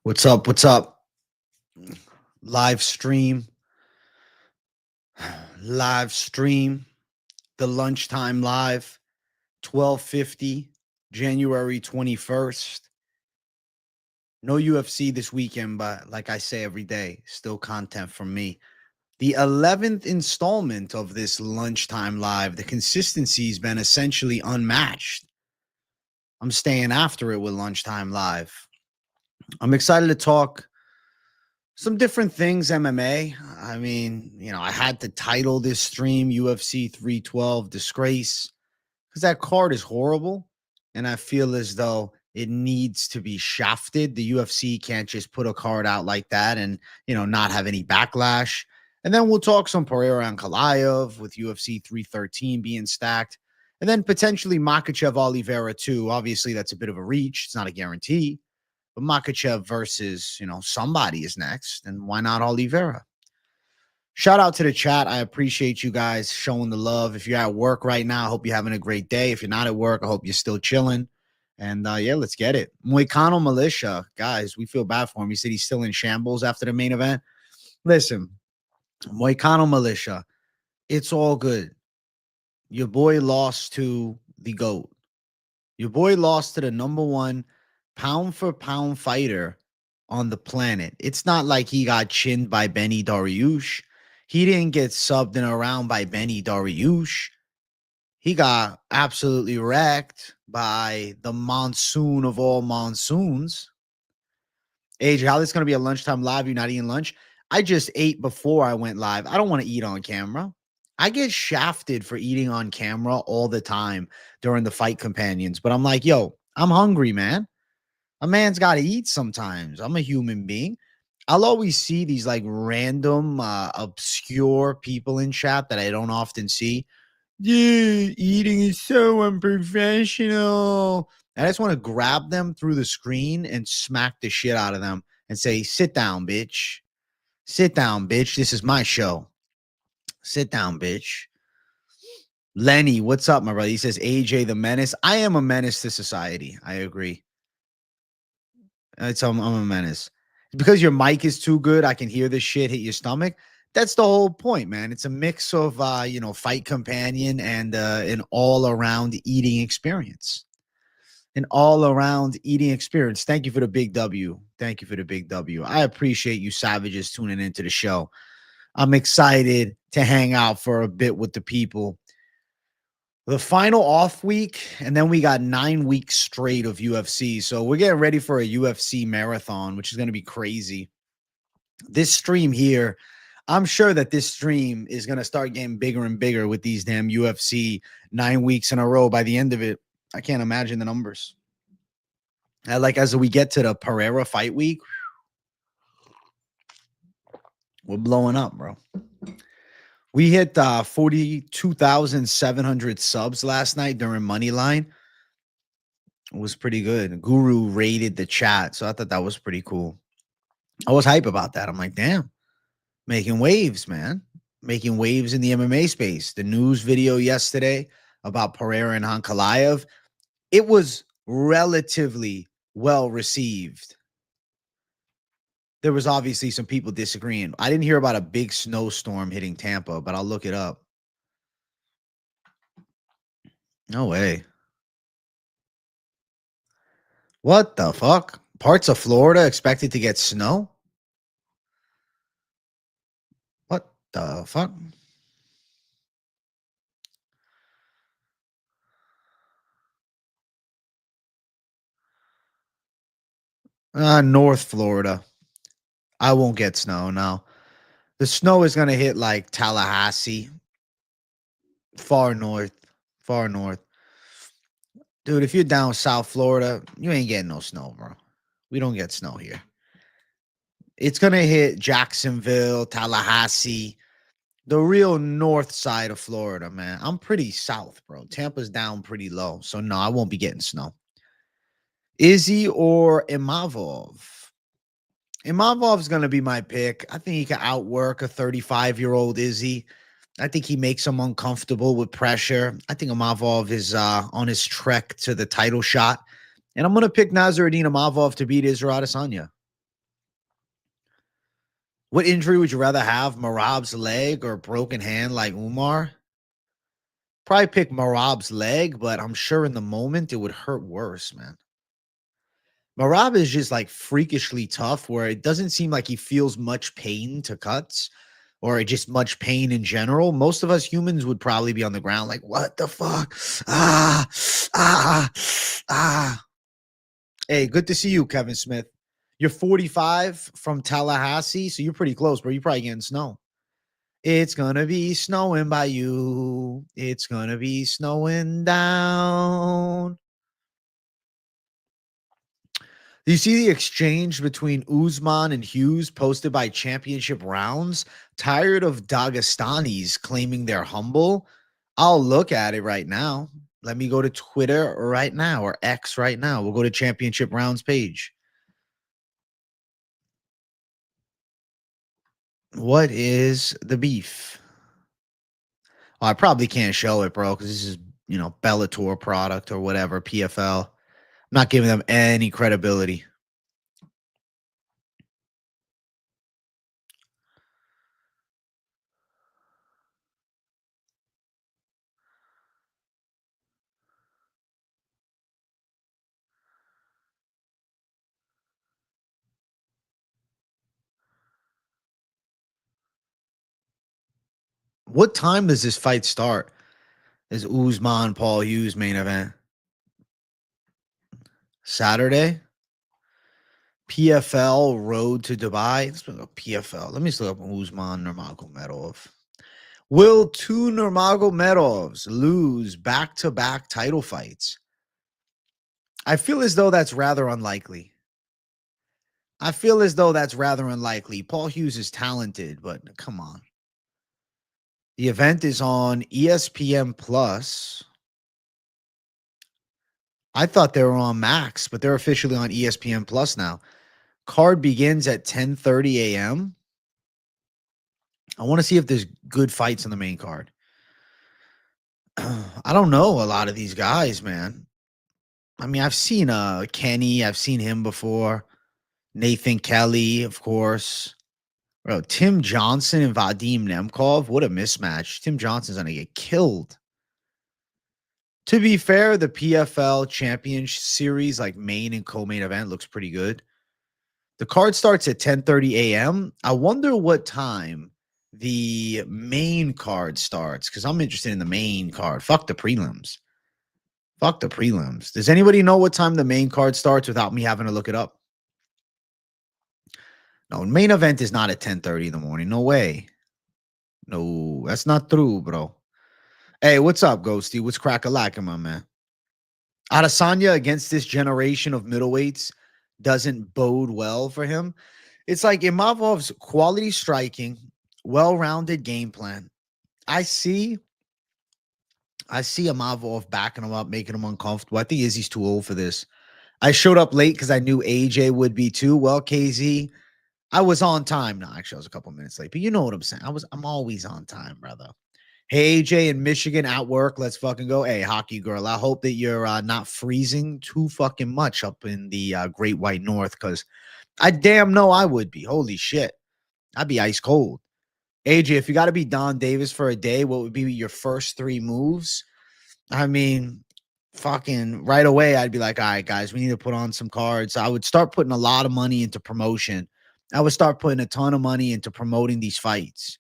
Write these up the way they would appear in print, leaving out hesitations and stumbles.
What's up? What's up? Live stream. Live stream. The lunchtime live. 12:50, January 21st. No UFC this weekend, but like I say every day, still content from me. The 11th installment of this lunchtime live. The consistency's been essentially unmatched. I'm staying after it with lunchtime live. I'm excited to talk some different things MMA. I mean, I had to title this stream UFC 312 Disgrace because that card is horrible. And I feel as though it needs to be shafted. The UFC can't just put a card out like that and, not have any backlash. And then we'll talk some Pereira and Ankalaev with UFC 313 being stacked. And then potentially Makhachev Oliveira too. Obviously, that's a bit of a reach. It's not a guarantee. But Makhachev versus, somebody is next. And why not Oliveira? Shout out to the chat. I appreciate you guys showing the love. If you're at work right now, I hope you're having a great day. If you're not at work, I hope you're still chilling. And yeah, let's get it. Moicano Militia, guys, we feel bad for him. He said he's still in shambles after the main event. Listen, Moicano Militia, it's all good. Your boy lost to the GOAT. Your boy lost to the #1 pound for pound fighter on the planet. It's not like he got chinned by Benny Dariush. He didn't get subbed in around by Benny Dariush. He got absolutely wrecked by the monsoon of all monsoons. AJ, how this is going to be a lunchtime live? You're not eating lunch? I just ate before I went live. I don't want to eat on camera. I get shafted for eating on camera all the time during the fight companions. But I'm like, yo, I'm hungry, man. A man's got to eat sometimes. I'm a human being. I'll always see these like random, obscure people in chat that I don't often see. Dude, eating is so unprofessional. I just want to grab them through the screen and smack the shit out of them and say, sit down, bitch. Sit down, bitch. This is my show. Sit down, bitch. Lenny, what's up, my brother? He says, AJ the menace. I am a menace to society. I agree. I'm a menace. Because your mic is too good, I can hear this shit hit your stomach. That's the whole point, man. It's a mix of, fight companion and an all-around eating experience. An all-around eating experience. Thank you for the big W. Thank you for the big W. I appreciate you savages tuning into the show. I'm excited to hang out for a bit with the people. The final off week, and then we got 9 weeks straight of UFC. So we're getting ready for a UFC marathon, which is going to be crazy. This stream here, I'm sure that this stream is going to start getting bigger and bigger with these damn UFC 9 weeks in a row. By the end of it, I can't imagine the numbers. As we get to the Pereira fight week, we're blowing up, bro. We hit 42,700 subs last night during Moneyline. It was pretty good. Guru rated the chat, so I thought that was pretty cool. I was hype about that. I'm like, damn, making waves, man. Making waves in the MMA space. The news video yesterday about Pereira and Ankalaev, it was relatively well received. There was obviously some people disagreeing. I didn't hear about a big snowstorm hitting Tampa, but I'll look it up. No way. What the fuck? Parts of Florida expected to get snow? What the fuck? North Florida. I won't get snow, no. The snow is going to hit like Tallahassee. Far north. Far north. Dude, if you're down South Florida, you ain't getting no snow, bro. We don't get snow here. It's going to hit Jacksonville, Tallahassee, the real north side of Florida, man. I'm pretty south, bro. Tampa's down pretty low. So, no, I won't be getting snow. Izzy or Imavov? Imavov's going to be my pick. I think he can outwork a 35-year-old Izzy. I think he makes him uncomfortable with pressure. I think Imavov is on his trek to the title shot. And I'm going to pick Nasruddin Imavov to beat Israel Adesanya. What injury would you rather have, Marab's leg or broken hand like Umar? Probably pick Marab's leg, but I'm sure in the moment it would hurt worse, man. Marab is just like freakishly tough where it doesn't seem like he feels much pain to cuts or just much pain in general. Most of us humans would probably be on the ground like, what the fuck? Ah, ah, ah. Hey, good to see you, Kevin Smith. You're 45 from Tallahassee, so you're pretty close, bro. You're probably getting snow. It's gonna be snowing by you. It's gonna be snowing down. Do you see the exchange between Usman and Hughes posted by Championship Rounds? Tired of Dagestanis claiming they're humble? I'll look at it right now. Let me go to Twitter right now or X right now. We'll go to Championship Rounds page. What is the beef? Oh, I probably can't show it, bro, because this is, Bellator product or whatever, PFL. I'm not giving them any credibility. What time does this fight start? Is Usman Paul Hughes main event? Saturday? PFL Road to Dubai. Let's look up PFL. Let me just look up Usman Nurmagomedov. Will two Nurmagomedovs lose back-to-back title fights? I feel as though that's rather unlikely. Paul Hughes is talented, but come on. The event is on ESPN Plus. I thought they were on Max, but they're officially on ESPN Plus now. Card begins at 10:30 a.m. I want to see if there's good fights on the main card. I don't know a lot of these guys, man. I mean, I've seen Kenny. I've seen him before. Nathan Kelly, of course. Bro, Tim Johnson and Vadim Nemkov. What a mismatch. Tim Johnson's going to get killed. To be fair, the PFL Championship Series, like main and co-main event, looks pretty good. The card starts at 10:30 a.m. I wonder what time the main card starts because I'm interested in the main card. Fuck the prelims. Does anybody know what time the main card starts without me having to look it up? No, main event is not at 10:30 in the morning. No way. No, that's not true, bro. Hey, what's up, Ghosty? What's crack-a-lackin', my man? Adesanya against this generation of middleweights doesn't bode well for him. It's like Imavov's quality striking, well-rounded game plan. I see Imavov backing him up, making him uncomfortable. I think Izzy's too old for this. I showed up late because I knew AJ would be too. Well, KZ, I was on time. No, actually, I was a couple minutes late, but you know what I'm saying. I'm always on time, brother. Hey, AJ in Michigan at work. Let's fucking go. Hey, hockey girl. I hope that you're not freezing too fucking much up in the Great White North because I damn know I would be. Holy shit. I'd be ice cold. AJ, if you got to be Don Davis for a day, what would be your first three moves? I mean, fucking right away, I'd be like, all right, guys, we need to put on some cards. I would start putting a lot of money into promotion. I would start putting a ton of money into promoting these fights.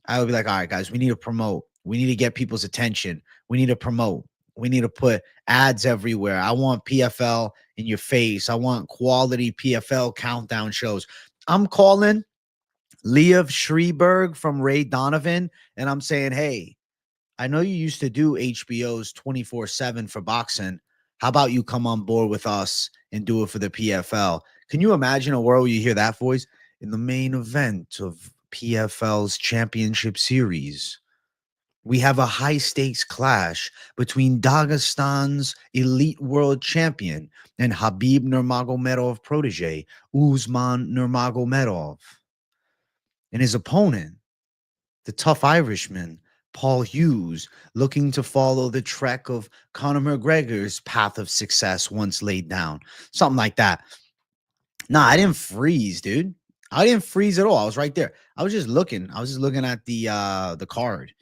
I would be like, all right, guys, we need to promote. We need to get people's attention. We need to promote. We need to put ads everywhere. I want PFL in your face. I want quality PFL countdown shows. I'm calling Liev Schreiberg from Ray Donovan, and I'm saying, hey, I know you used to do HBO's 24/7 for boxing. How about you come on board with us and do it for the PFL? Can you imagine a world where you hear that voice? In the main event of PFL's championship series, we have a high-stakes clash between Dagestan's elite world champion and Habib Nurmagomedov protege, Usman Nurmagomedov, and his opponent, the tough Irishman, Paul Hughes, looking to follow the trek of Conor McGregor's path of success once laid down. Something like that. Nah, I didn't freeze, dude. I didn't freeze at all. I was right there. I was just looking. I was just looking at the card.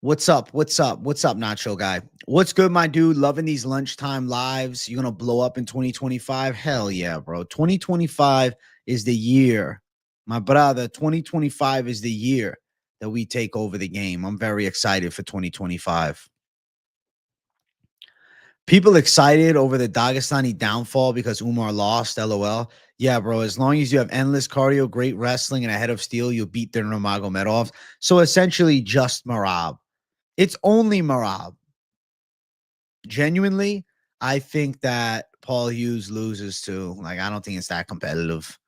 What's up? What's up? What's up, Nacho guy? What's good, my dude? Loving these lunchtime lives. You're gonna blow up in 2025? Hell yeah, bro. 2025 is the year, my brother. 2025 is the year that we take over the game. I'm very excited for 2025. People excited over the Dagestani downfall because Umar lost. LOL. Yeah, bro. As long as you have endless cardio, great wrestling, and a head of steel, you'll beat the Nurmagomedovs. So essentially, just Marab. It's only Marab. Genuinely, I think that Paul Hughes loses too. Like, I don't think it's that competitive.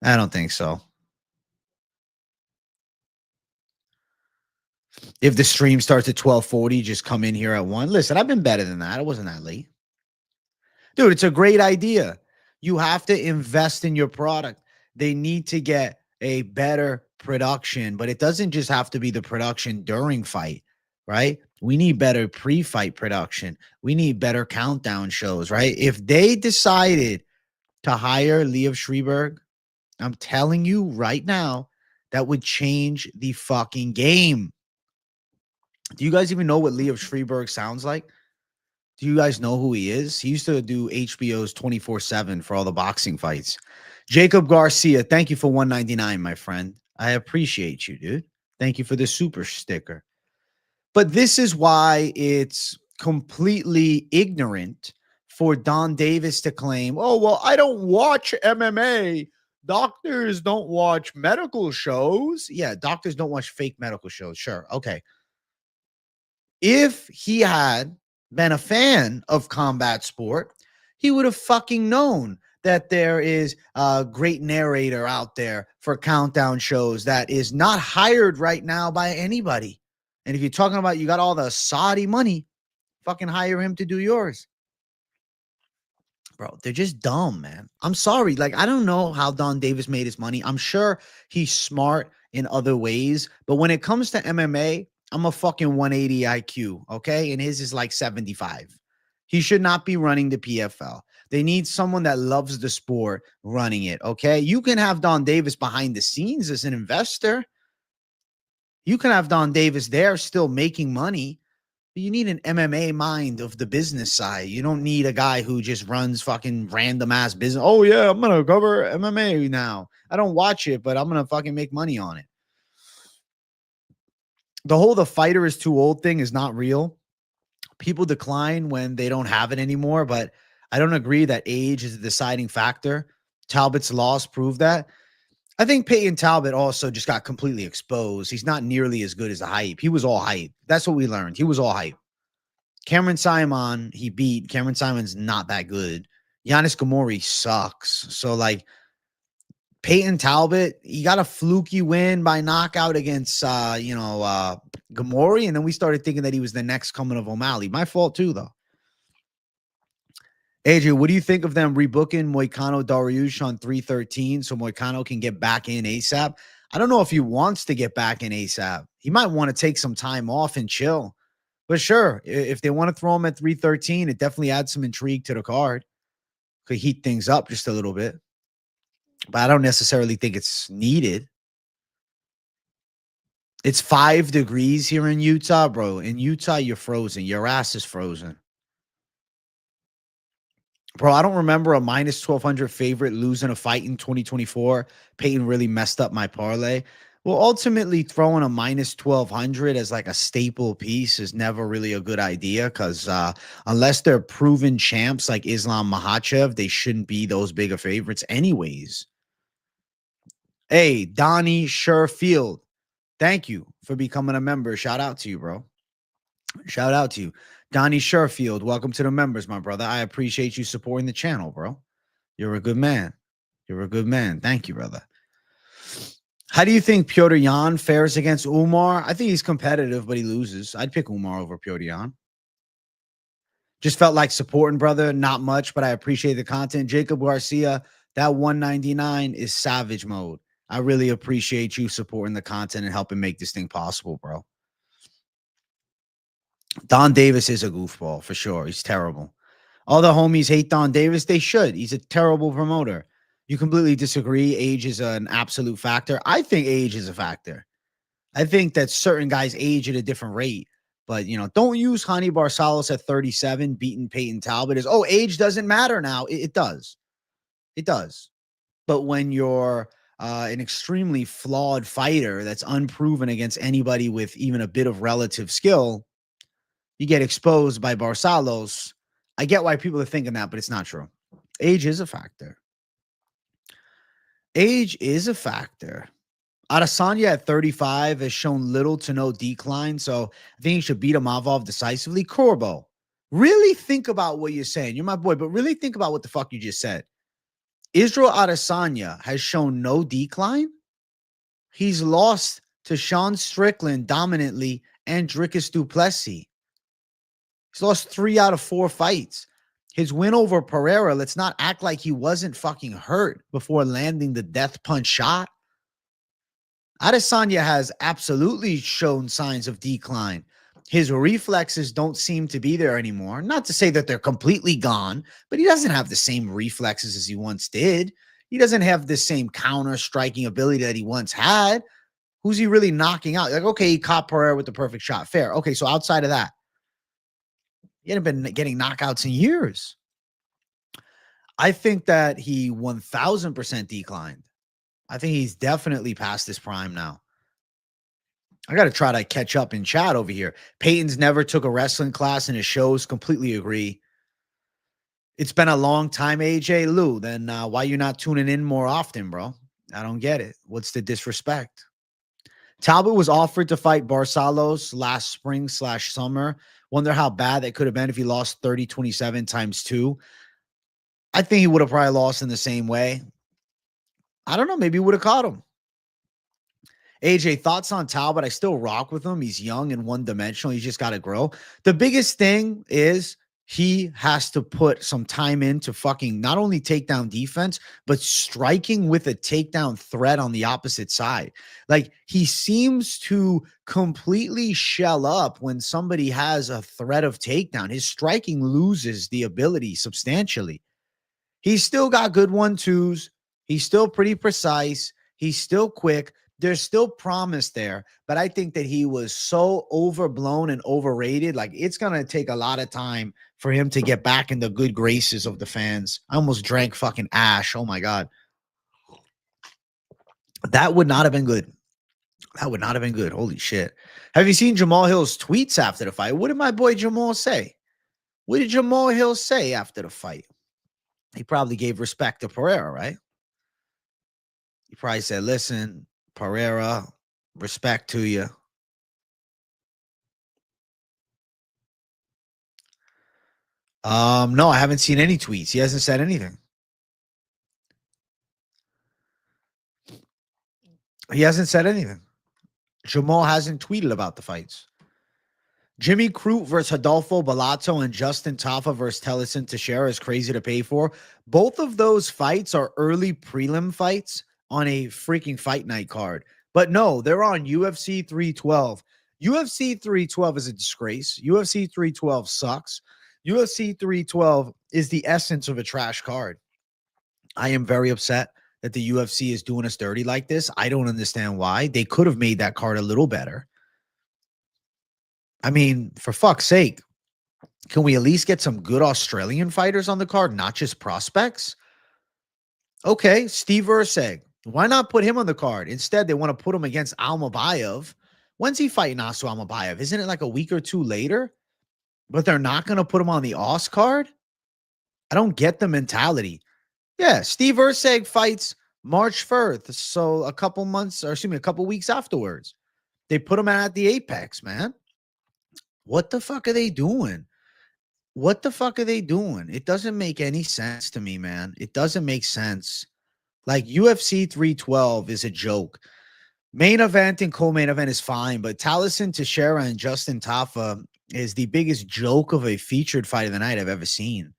I don't think so. If the stream starts at 12:40, just come in here at 1. Listen, I've been better than that. It wasn't that late. Dude, it's a great idea. You have to invest in your product. They need to get a better production, but it doesn't just have to be the production during fight, right? We need better pre-fight production. We need better countdown shows, right? If they decided to hire Liev Schreiberg, I'm telling you right now, that would change the fucking game. Do you guys even know what Liev Schreiberg sounds like? Do you guys know who he is? He used to do HBO's 24/7 for all the boxing fights. Jacob Garcia, thank you for 199, my friend. I appreciate you, dude. Thank you for the super sticker. But this is why it's completely ignorant for Don Davis to claim, oh, well, I don't watch MMA. Doctors don't watch medical shows. Yeah, doctors don't watch fake medical shows. Sure. Okay. If he had been a fan of combat sport, he would have fucking known that there is a great narrator out there for countdown shows that is not hired right now by anybody. And if you're talking about you got all the Saudi money, fucking hire him to do yours. Bro, they're just dumb, man. I'm sorry. Like, I don't know how Don Davis made his money. I'm sure he's smart in other ways. But when it comes to MMA, I'm a fucking 180 IQ, okay? And his is like 75. He should not be running the PFL. They need someone that loves the sport running it, okay? You can have Don Davis behind the scenes as an investor. You can have Don Davis there still making money. You need an MMA mind of the business side. You don't need a guy who just runs fucking random ass business. Oh, yeah, I'm going to cover MMA now. I don't watch it, but I'm going to fucking make money on it. The fighter is too old thing is not real. People decline when they don't have it anymore, but I don't agree that age is a deciding factor. Talbot's loss proved that. I think Peyton Talbot also just got completely exposed. He's not nearly as good as the hype. He was all hype. That's what we learned. He was all hype. Cameron Simon, he beat. Cameron Simon's not that good. Giannis Gamori sucks. So, like, Peyton Talbot, he got a fluky win by knockout against, Gamori, and then we started thinking that he was the next coming of O'Malley. My fault, too, though. AJ, what do you think of them rebooking Moicano Dariush on 313 so Moicano can get back in ASAP? I don't know if he wants to get back in ASAP. He might want to take some time off and chill. But sure, if they want to throw him at 313, it definitely adds some intrigue to the card. Could heat things up just a little bit. But I don't necessarily think it's needed. It's 5 degrees here in Utah, bro. In Utah, you're frozen. Your ass is frozen. Bro, I don't remember a minus 1,200 favorite losing a fight in 2024. Peyton really messed up my parlay. Well, ultimately, throwing a minus 1,200 as like a staple piece is never really a good idea because unless they're proven champs like Islam Makhachev, they shouldn't be those bigger favorites anyways. Hey, Donnie Sherfield, thank you for becoming a member. Shout out to you, bro. Shout out to you. Donnie Sherfield, welcome to the members, my brother. I appreciate you supporting the channel, bro. You're a good man. You're a good man. Thank you, brother. How do you think Petr Yan fares against Umar? I think he's competitive, but he loses. I'd pick Umar over Petr Yan. Just felt like supporting, brother. Not much, but I appreciate the content. Jacob Garcia, that 199 is savage mode. I really appreciate you supporting the content and helping make this thing possible, bro. Don Davis is a goofball for sure. He's terrible. All the homies hate Don Davis. They should. He's a terrible promoter. You completely disagree. Age is an absolute factor. I think age is a factor. I think that certain guys age at a different rate. But, don't use Hani Barsalos at 37 beating Peyton Talbot as, age doesn't matter now. It does. It does. But when you're an extremely flawed fighter that's unproven against anybody with even a bit of relative skill, you get exposed by Barsalos. I get why people are thinking that, but it's not true. Age is a factor. Age is a factor. Adesanya at 35 has shown little to no decline, so I think he should beat Imavov decisively. Corbo, really think about what you're saying. You're my boy, but really think about what the fuck you just said. Israel Adesanya has shown no decline. He's lost to Sean Strickland dominantly and Dricus du Plessis. He's lost 3 out of 4 fights. His win over Pereira, let's not act like he wasn't fucking hurt before landing the death punch shot. Adesanya has absolutely shown signs of decline. His reflexes don't seem to be there anymore. Not to say that they're completely gone, but he doesn't have the same reflexes as he once did. He doesn't have the same counter striking ability that he once had. Who's he really knocking out? Like, okay, he caught Pereira with the perfect shot. Fair. Okay, so outside of that, he hadn't been getting knockouts in years. I think that he 1,000% declined. I think he's definitely past his prime now. I got to try to catch up in chat over here. Peyton's never took a wrestling class in his shows. Completely agree. It's been a long time, AJ Lou. Then why you not tuning in more often, bro? I don't get it. What's the disrespect? Talbot was offered to fight Barsalos last spring/summer. Wonder how bad that could have been if he lost 30-27 times 2. I think he would have probably lost in the same way. I don't know. Maybe he would have caught him. AJ, thoughts on Talbot? I still rock with him. He's young and one-dimensional. He's just got to grow. The biggest thing is he has to put some time into fucking not only takedown defense, but striking with a takedown threat on the opposite side. Like, he seems to completely shell up when somebody has a threat of takedown. His striking loses the ability substantially. He's still got good 1-2s. He's still pretty precise. He's still quick. There's still promise there, but I think that he was so overblown and overrated. Like, it's going to take a lot of time for him to get back in the good graces of the fans. I almost drank fucking ash. Oh my God. That would not have been good. That would not have been good. Holy shit. Have you seen Jamal Hill's tweets after the fight? What did my boy Jamal say? What did Jamal Hill say after the fight? He probably gave respect to Pereira, right? He probably said, listen, Pereira, respect to you. No, I haven't seen any tweets. He hasn't said anything. He hasn't said anything. Jamal hasn't tweeted about the fights. Jimmy Crute versus Adolfo Bellato and Justin Tafa versus Tellison Teixeira is crazy to pay for. Both of those fights are early prelim fights on a freaking fight night card. But no, they're on UFC 312. UFC 312 is a disgrace. UFC 312 sucks. UFC 312 is the essence of a trash card. I am very upset that the UFC is doing us dirty like this. I don't understand why. They could have made that card a little better. I mean, for fuck's sake, can we at least get some good Australian fighters on the card, not just prospects? Okay, Steve Urseg. Why not put him on the card? Instead, they want to put him against Almabayev. When's he fighting Asu Almabayev? Isn't it like a week or two later? But they're not going to put him on the Aus card? I don't get the mentality. Yeah, Steve Urseg fights March 1st, so a couple weeks afterwards. They put him at the Apex, man. What the fuck are they doing? What the fuck are they doing? It doesn't make any sense to me, man. It doesn't make sense. Like, UFC 312 is a joke. Main event and co-main event is fine, but Tellison Teixeira and Justin Tafa is the biggest joke of a featured fight of the night I've ever seen.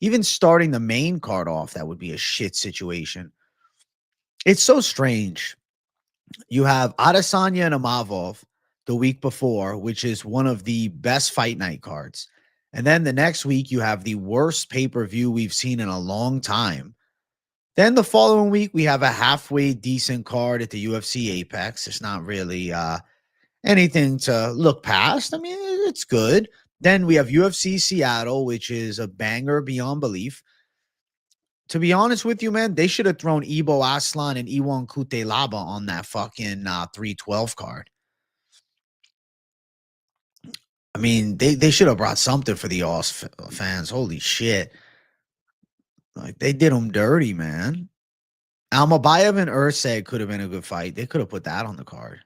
Even starting the main card off, that would be a shit situation. It's so strange. You have Adesanya and Imavov the week before, which is one of the best fight night cards. And then the next week, you have the worst pay-per-view we've seen in a long time. Then the following week, we have a halfway decent card at the UFC Apex. It's not really anything to look past. I mean, it's good. Then we have UFC Seattle, which is a banger beyond belief. To be honest with you, man, they should have thrown Ibo Aslan and Iwan Kutelaba on that fucking 312 card. I mean, they should have brought something for the Oz fans. Holy shit. Like, they did them dirty, man. Almabayev and Urseg could have been a good fight. They could have put that on the card.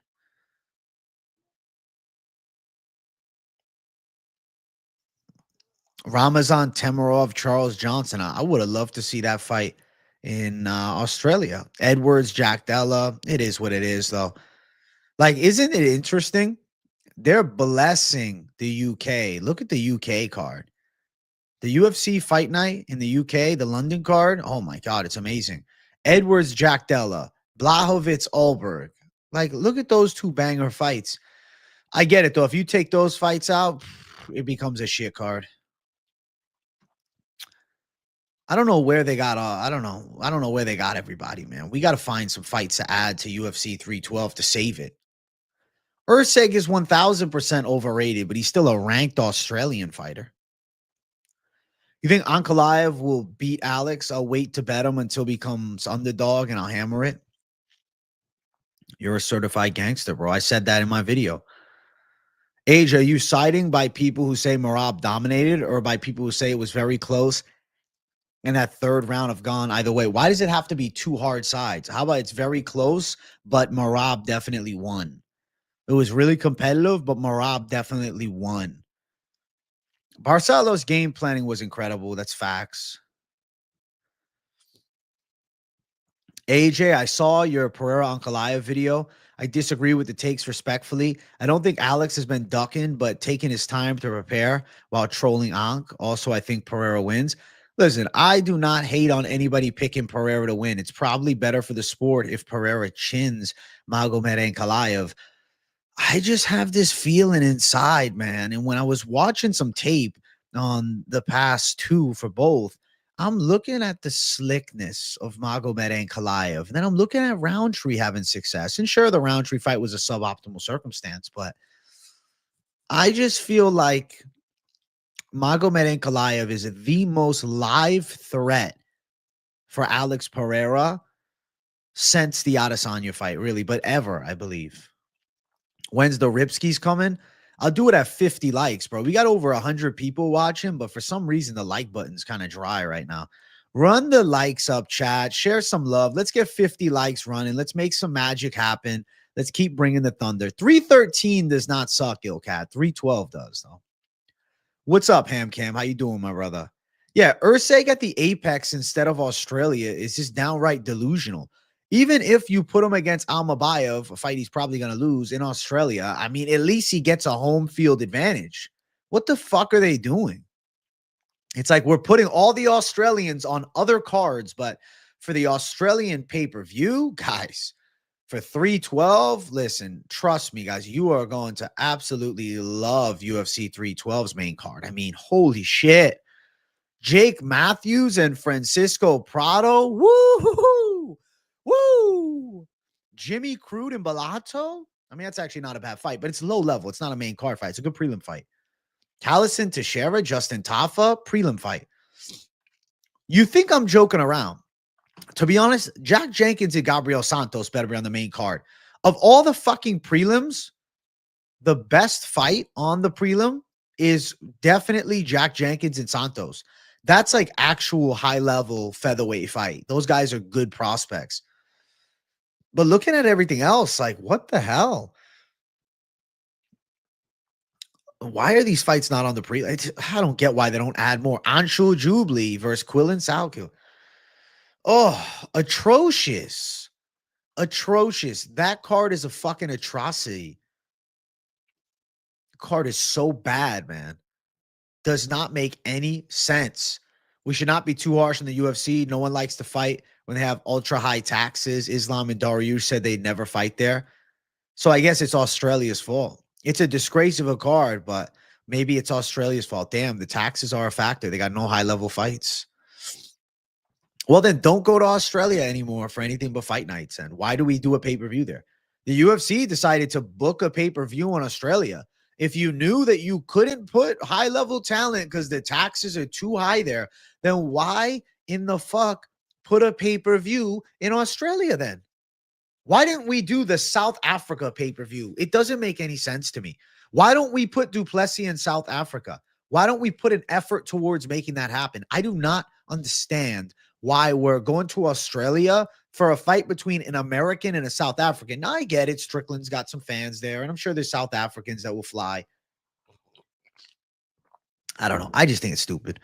Ramazan Temirov, Charles Johnson. I would have loved to see that fight in Australia. Edwards, Jack Della. It is what it is, though. Like, isn't it interesting? They're blessing the UK. Look at the UK card. The UFC Fight Night in the UK, the London card. Oh my God, it's amazing. Edwards, Jack Della, Blachowicz, Ulberg. Like, look at those two banger fights. I get it though. If you take those fights out, it becomes a shit card. I don't know where they got. I don't know. I don't know where they got everybody, man. We got to find some fights to add to UFC 312 to save it. Urseg is 1000% overrated, but he's still a ranked Australian fighter. You think Ankalaev will beat Alex? I'll wait to bet him until he becomes underdog and I'll hammer it. You're a certified gangster, bro. I said that in my video. Age, are you siding by people who say Merab dominated or by people who say it was very close and that third round have gone either way? Why does it have to be two hard sides? How about it's very close, but Merab definitely won? It was really competitive, but Merab definitely won. Barcelo's game planning was incredible. That's facts. AJ, I saw your Pereira Ankalaev video. I disagree with the takes respectfully. I don't think Alex has been ducking, but taking his time to prepare while trolling Ank. Also, I think Pereira wins. Listen, I do not hate on anybody picking Pereira to win. It's probably better for the sport if Pereira chins Magomed Ankalaev. I just have this feeling inside, man. And when I was watching some tape on the past two for both, I'm looking at the slickness of Magomed Ankalaev. And then I'm looking at Roundtree having success. And sure, the Roundtree fight was a suboptimal circumstance, but I just feel like Magomed Ankalaev is the most live threat for Alex Pereira since the Adesanya fight, really, but ever, I believe. When's the Ripskis coming? I'll do it at 50 likes, bro. We got over 100 people watching, but for some reason, the like button's kind of dry right now. Run the likes up, chat. Share some love. Let's get 50 likes running. Let's make some magic happen. Let's keep bringing the thunder. 313 does not suck, Ilcat. 312 does, though. What's up, Hamcam? How you doing, my brother? Yeah, Urseg at the Apex instead of Australia is just downright delusional. Even if you put him against Almabayev, a fight he's probably going to lose in Australia, I mean, at least he gets a home field advantage. What the fuck are they doing? It's like we're putting all the Australians on other cards, but for the Australian pay-per-view, guys, for 312, listen, trust me, guys, you are going to absolutely love UFC 312's main card. I mean, holy shit. Jake Matthews and Francisco Prado. Woo! Woo! Jimmy Crude and Bellato. I mean, that's actually not a bad fight, but it's low level. It's not a main card fight. It's a good prelim fight. Callison Teixeira, Justin Tafa, prelim fight. You think I'm joking around. To be honest, Jack Jenkins and Gabriel Santos better be on the main card. Of all the fucking prelims, the best fight on the prelim is definitely Jack Jenkins and Santos. That's like actual high-level featherweight fight. Those guys are good prospects. But looking at everything else, like, what the hell? Why are these fights not on the pre? I don't get why they don't add more. Anshul Jubli versus Quillen Salkill. Oh, atrocious. Atrocious. That card is a fucking atrocity. The card is so bad, man. Does not make any sense. We should not be too harsh on the UFC. No one likes to fight when they have ultra high taxes. Islam and Dariush said they'd never fight there. So I guess it's Australia's fault. It's a disgrace of a card, but maybe it's Australia's fault. Damn, the taxes are a factor. They got no high level fights. Well, then don't go to Australia anymore for anything but fight nights. And why do we do a pay-per-view there? The UFC decided to book a pay-per-view in Australia. If you knew that you couldn't put high-level talent because the taxes are too high there, then why in the fuck put a pay-per-view in Australia then? Why didn't we do the South Africa pay-per-view? It doesn't make any sense to me. Why don't we put Duplessis in South Africa? Why don't we put an effort towards making that happen? I do not understand why we're going to Australia for a fight between an American and a South African. Now, I get it. Strickland's got some fans there, and I'm sure there's South Africans that will fly. I don't know. I just think it's stupid.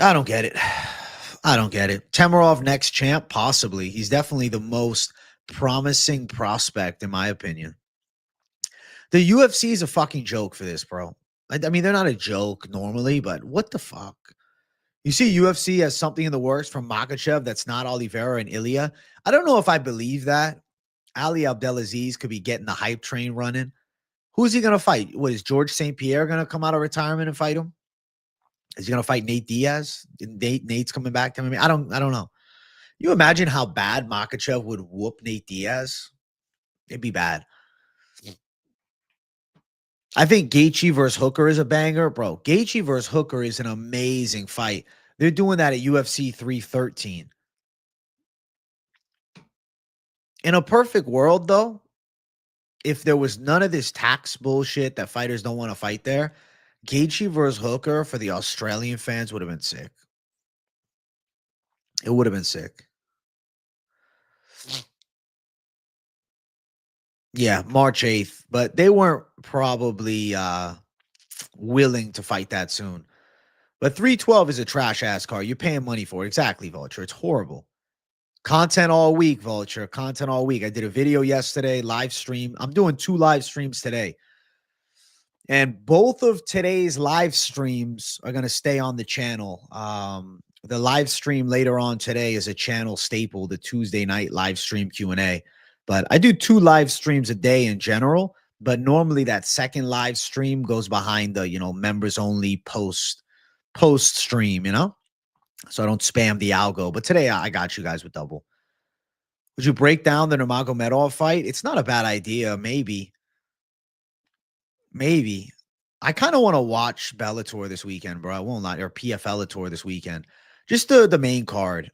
I don't get it. I don't get it. Temerov next champ, possibly. He's definitely the most promising prospect, in my opinion. The UFC is a fucking joke for this, bro. I mean, they're not a joke normally, but what the fuck? You see UFC has something in the works from Makhachev that's not Oliveira and Ilya. I don't know if I believe that. Ali Abdelaziz could be getting the hype train running. Who's he going to fight? What, is George St. Pierre going to come out of retirement and fight him? Is he going to fight Nate Diaz? Nate's coming back to me. I don't know. You imagine how bad Makhachev would whoop Nate Diaz? It'd be bad. I think Gaethje versus Hooker is a banger, bro. Gaethje versus Hooker is an amazing fight. They're doing that at UFC 313. In a perfect world, though, if there was none of this tax bullshit that fighters don't want to fight there, Gaethje versus Hooker for the Australian fans would have been sick. It would have been sick. Yeah, March 8th, but they weren't probably willing to fight that soon. But 312 is a trash ass card. You're paying money for it. Exactly, Vulture. It's horrible. Content all week, Vulture. Content all week. I did a video yesterday, live stream. I'm doing 2 live streams today. And both of today's live streams are going to stay on the channel. The live stream later on today is a channel staple, the Tuesday night Livestream QNA. But I do 2 live streams a day in general. But normally that second live stream goes behind the, members only post stream, so I don't spam the algo. But today I got you guys with double. Would you break down the Nurmagomedov fight? It's not a bad idea. Maybe. I kind of want to watch Bellator this weekend, bro. I won't lie. Or PFL this weekend. Just the main card.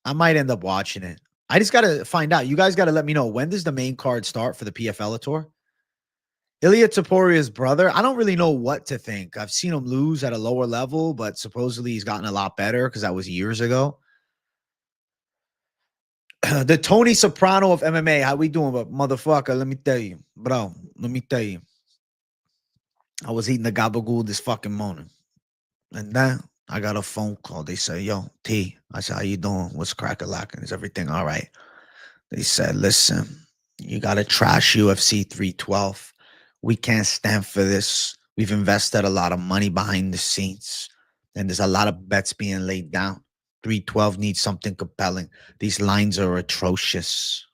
I might end up watching it. I just got to find out. You guys got to let me know. When does the main card start for the PFL Tour? Ilya Toporia's brother, I don't really know what to think. I've seen him lose at a lower level, but supposedly he's gotten a lot better because that was years ago. The Tony Soprano of MMA, how we doing? But motherfucker, let me tell you, bro, I was eating the gabagool this fucking morning. And then I got a phone call. They said, yo, T. I said, how you doing? What's crack-a-lackin'? Is everything all right? They said, listen, you got to trash UFC 312. We can't stand for this. We've invested a lot of money behind the scenes, and there's a lot of bets being laid down. 312 needs something compelling. These lines are atrocious.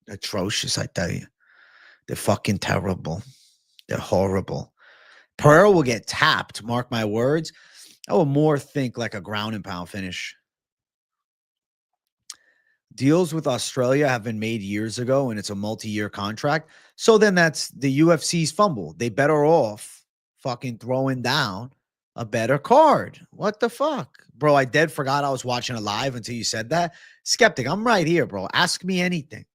Atrocious, I tell you. They're fucking terrible. They're horrible. Pereira will get tapped, mark my words. I will more think like a ground and pound finish. Deals with Australia have been made years ago, and it's a multi-year contract. So then that's the UFC's fumble. They better off fucking throwing down a better card. What the fuck? Bro, I dead forgot I was watching it live until you said that. Skeptic, I'm right here, bro. Ask me anything.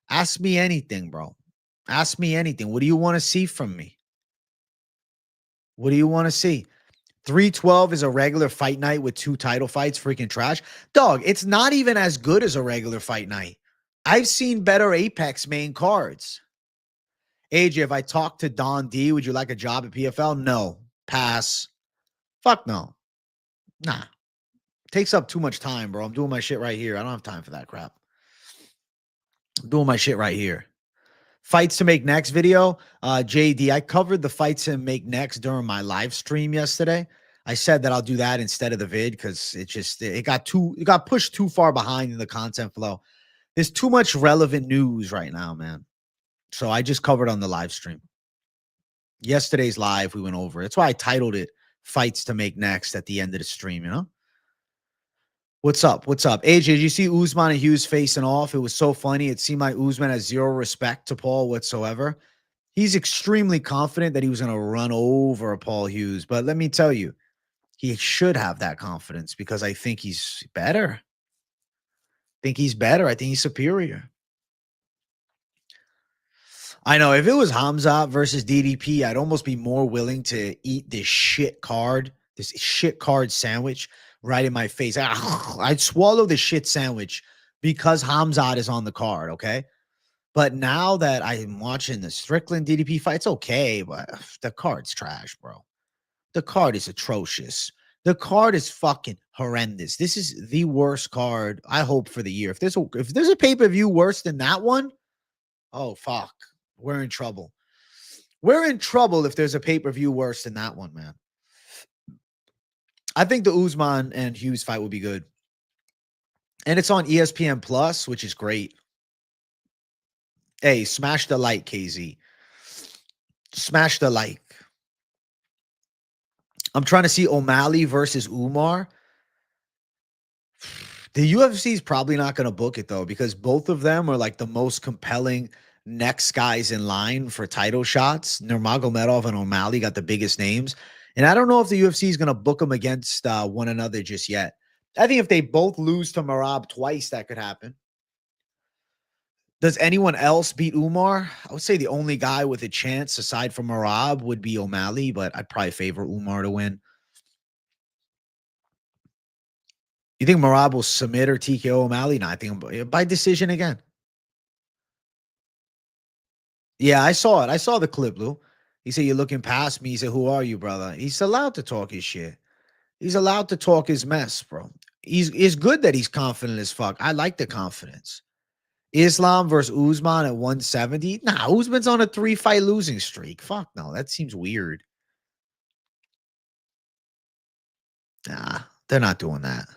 Ask me anything, bro. Ask me anything. What do you want to see from me? What do you want to see? 312 is a regular fight night with 2 title fights. Freaking trash. Dog, it's not even as good as a regular fight night. I've seen better Apex main cards. AJ, if I talk to Don D, would you like a job at PFL? No. Pass. Fuck no. Nah. Takes up too much time, bro. I'm doing my shit right here. I don't have time for that crap. I'm doing my shit right here. Fights to make next video. JD, I covered the fights to make next during my live stream yesterday. I said that I'll do that instead of the vid because it got pushed too far behind in the content flow. There's too much relevant news right now, man. So I just covered on the live stream. Yesterday's live, we went over. That's why I titled it Fights to Make Next at the end of the stream, What's up? What's up? AJ, did you see Usman and Hughes facing off? It was so funny. It seemed like Usman has zero respect to Paul whatsoever. He's extremely confident that he was going to run over Paul Hughes. But let me tell you, he should have that confidence because I think he's better. I think he's better. I think he's superior. I know if it was Hamza versus DDP, I'd almost be more willing to eat this shit card sandwich right in my face. I'd swallow the shit sandwich because Hamzat is on the card, okay? But now that I'm watching the Strickland DDP fight, it's okay, but the card's trash, bro. The card is atrocious. The card is fucking horrendous. This is the worst card I hope for the year. If there's a pay-per-view worse than that one, oh fuck. We're in trouble. We're in trouble if there's a pay-per-view worse than that one, man. I think the Usman and Hughes fight will be good. And it's on ESPN Plus, which is great. Hey, smash the like, KZ. Smash the like. I'm trying to see O'Malley versus Umar. The UFC is probably not going to book it, though, because both of them are like the most compelling next guys in line for title shots. Nurmagomedov and O'Malley got the biggest names. And I don't know if the UFC is going to book them against one another just yet. I think if they both lose to Merab twice, that could happen. Does anyone else beat Umar? I would say the only guy with a chance aside from Merab would be O'Malley, but I'd probably favor Umar to win. You think Merab will submit or TKO O'Malley? No, I think by decision again. Yeah, I saw it. I saw the clip, Lou. He said, "You're looking past me." He said, "Who are you, brother?" He's allowed to talk his shit. He's allowed to talk his mess, bro. It's good that he's confident as fuck. I like the confidence. Islam versus Usman at 170. Nah, Usman's on a 3-fight losing streak. Fuck no, that seems weird. Nah, they're not doing that.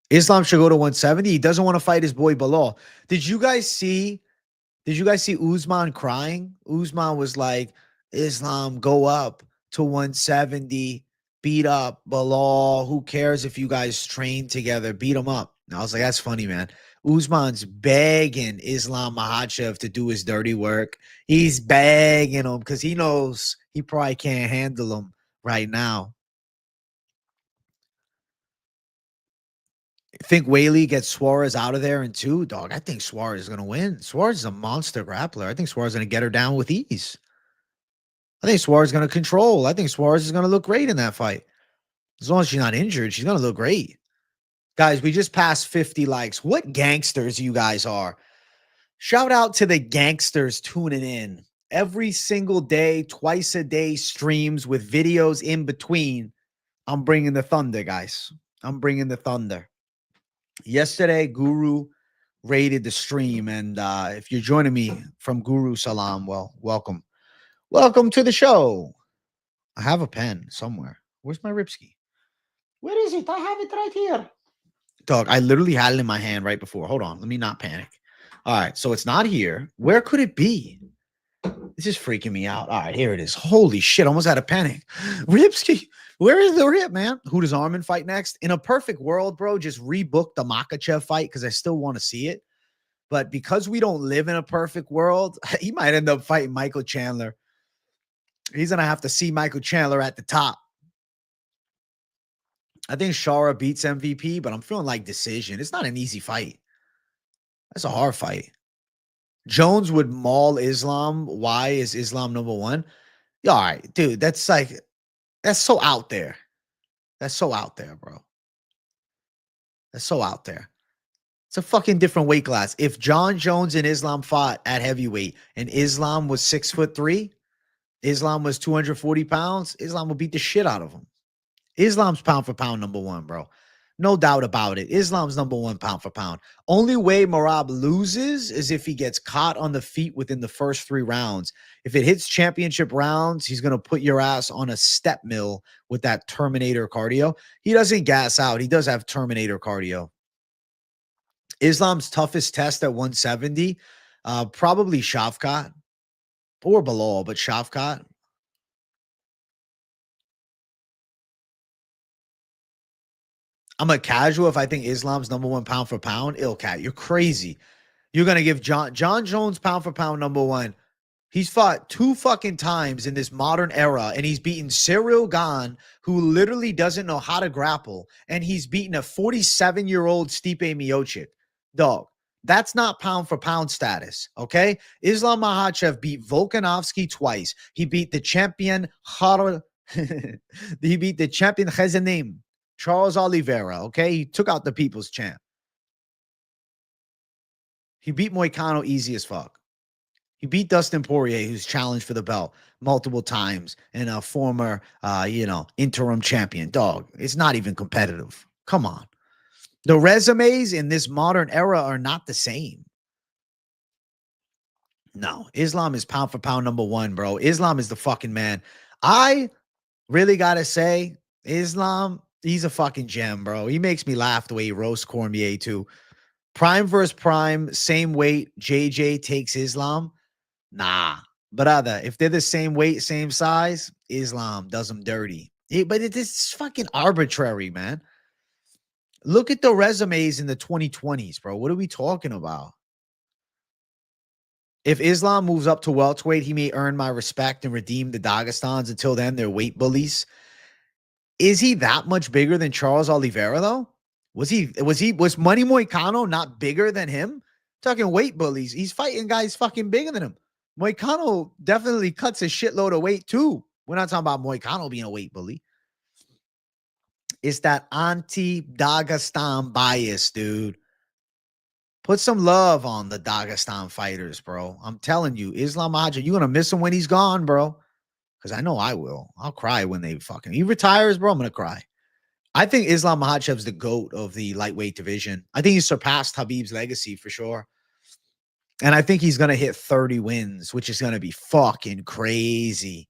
Islam should go to 170. He doesn't want to fight his boy Bilal. Did you guys see Usman crying? Usman was like, Islam, go up to 170, beat up Bilal. Who cares if you guys train together? Beat him up. And I was like, that's funny, man. Usman's begging Islam Makhachev to do his dirty work. He's begging him because he knows he probably can't handle him right now. Think Whaley gets Suarez out of there in 2? Dog, I think Suarez is going to win. Suarez is a monster grappler. I think Suarez is going to get her down with ease. I think Suarez is going to control. I think Suarez is going to look great in that fight. As long as she's not injured, she's going to look great. Guys, we just passed 50 likes. What gangsters you guys are. Shout out to the gangsters tuning in. Every single day, twice a day streams with videos in between. I'm bringing the thunder, guys. I'm bringing the thunder. Yesterday, Guru rated the stream. And if you're joining me from Guru Salam, well, welcome. Welcome to the show. I have a pen somewhere. Where's my Ripski? Where is it? I have it right here. Dog, I literally had it in my hand right before. Hold on. Let me not panic. All right. So it's not here. Where could it be? This is freaking me out. All right. Here it is. Holy shit. Almost had a panic. Ripski. Where is the rip, man? Who does Armin fight next? In a perfect world, bro, just rebook the Makhachev fight because I still want to see it. But because we don't live in a perfect world, he might end up fighting Michael Chandler. He's going to have to see Michael Chandler at the top. I think Shara beats MVP, but I'm feeling like decision. It's not an easy fight. That's a hard fight. Jones would maul Islam. Why is Islam number 1? Yeah, all right, dude. That's so out there. That's so out there, bro. That's so out there. It's a fucking different weight class. If John Jones and Islam fought at heavyweight and Islam was 6'3", Islam was 240 pounds, Islam will beat the shit out of him. Islam's pound for pound number 1, bro. No doubt about it. Islam's number 1 pound for pound. Only way Merab loses is if he gets caught on the feet within the first 3 rounds. If it hits championship rounds, he's going to put your ass on a step mill with that Terminator cardio. He doesn't gas out. He does have Terminator cardio. Islam's toughest test at 170, probably Shavkat or Bilal, but Shavkat. I'm a casual if I think Islam's number one pound for pound. Cat, you're crazy. You're gonna give John Jones pound for pound number one. He's fought 2 fucking times in this modern era, and he's beaten Cyril Gane, who literally doesn't know how to grapple, and he's beaten a 47-year-old Stipe Miocic. Dog, that's not pound for pound status, okay? Islam Makhachev beat Volkanovski twice. He beat the champion he beat the champion Chezenim, Charles Oliveira, okay? He took out the people's champ. He beat Moicano easy as fuck. He beat Dustin Poirier, who's challenged for the belt multiple times and a former, interim champion. Dog, it's not even competitive. Come on. The resumes in this modern era are not the same. No, Islam is pound for pound number one, bro. Islam is the fucking man. I really got to say, Islam, he's a fucking gem, bro. He makes me laugh the way he roasts Cormier, too. Prime versus prime, same weight. JJ takes Islam. Nah, brother, if they're the same weight, same size, Islam does them dirty. But it's fucking arbitrary, man. Look at the resumes in the 2020s, bro. What are we talking about? If Islam moves up to welterweight, he may earn my respect and redeem the Dagestans. Until then, they're weight bullies. Is he that much bigger than Charles Oliveira, though? Was Money Moicano not bigger than him? Talking weight bullies. He's fighting guys fucking bigger than him. Moicano definitely cuts a shitload of weight too. We're not talking about Moicano being a weight bully. It's that anti-Dagestan bias, dude. Put some love on the Dagestan fighters, bro. I'm telling you, Islam Makhachev, you're going to miss him when he's gone, bro. Because I know I will. I'll cry when they he retires, bro. I'm going to cry. I think Islam Makhachev's the GOAT of the lightweight division. I think he surpassed Khabib's legacy for sure. And I think he's going to hit 30 wins, which is going to be fucking crazy.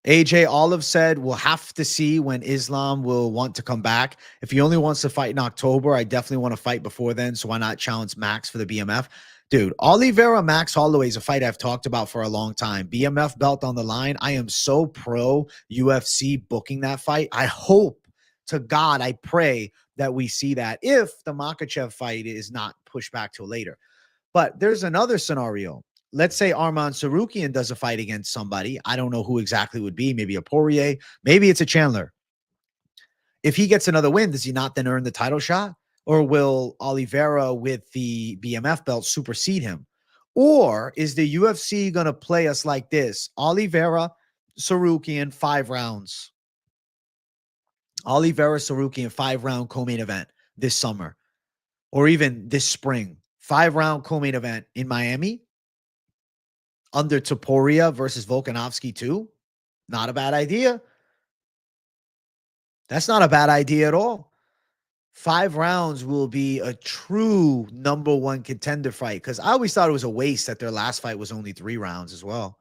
AJ Olive said, we'll have to see when Islam will want to come back. If he only wants to fight in October, I definitely want to fight before then. So why not challenge Max for the BMF? Dude, Oliveira Max Holloway is a fight I've talked about for a long time. BMF belt on the line. I am so pro UFC booking that fight. I hope to God, I pray that we see that if the Makhachev fight is not pushed back till later. But there's another scenario. Let's say Arman Sarukian does a fight against somebody. I don't know who exactly would be. Maybe a Poirier. Maybe it's a Chandler. If he gets another win, does he not then earn the title shot? Or will Oliveira with the BMF belt supersede him? Or is the UFC going to play us like this? Oliveira, Sarukian, 5 rounds. Oliveira, Sarukian, 5-round co-main event this summer. Or even this spring. 5-round co-main event in Miami. Under Topuria versus Volkanovski too. Not a bad idea. That's not a bad idea at all. 5 rounds will be a true number one contender fight, because I always thought it was a waste that their last fight was only 3 rounds as well.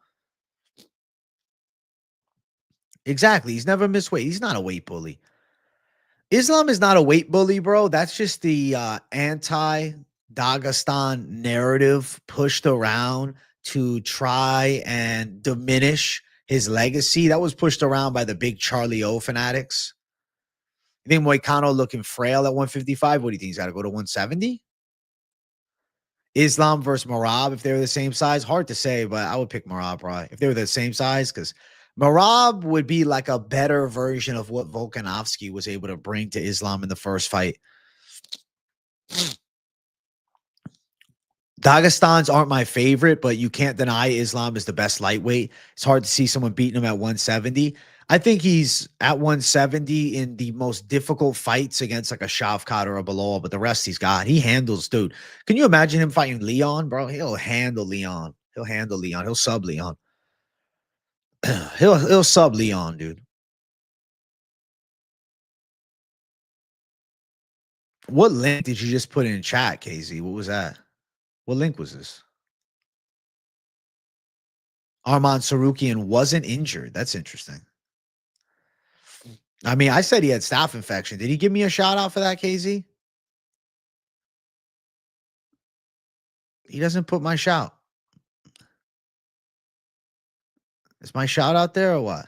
Exactly. He's never missed weight. He's not a weight bully. Islam is not a weight bully, bro. That's just the anti-Dagestan narrative pushed around to try and diminish his legacy. That was pushed around by the big Charlie O fanatics. You think Moicano looking frail at 155? What do you think? He's got to go to 170? Islam versus Merab, if they were the same size? Hard to say, but I would pick Merab, probably. If they were the same size, because Merab would be like a better version of what Volkanovski was able to bring to Islam in the first fight. Dagestans aren't my favorite, but you can't deny Islam is the best lightweight. It's hard to see someone beating him at 170. I think he's at 170 in the most difficult fights against like a Shavkat or a Bilal, but the rest he's got, he handles, dude. Can you imagine him fighting Leon, bro? He'll handle Leon. He'll handle Leon. He'll sub Leon. he'll sub Leon, dude. What link did you just put in chat, KZ? What was that? What link was this? Arman Sarukian wasn't injured. That's interesting. I mean, I said he had staph infection. Did he give me a shout out for that, KZ? He doesn't put my shout. Is my shout out there or what?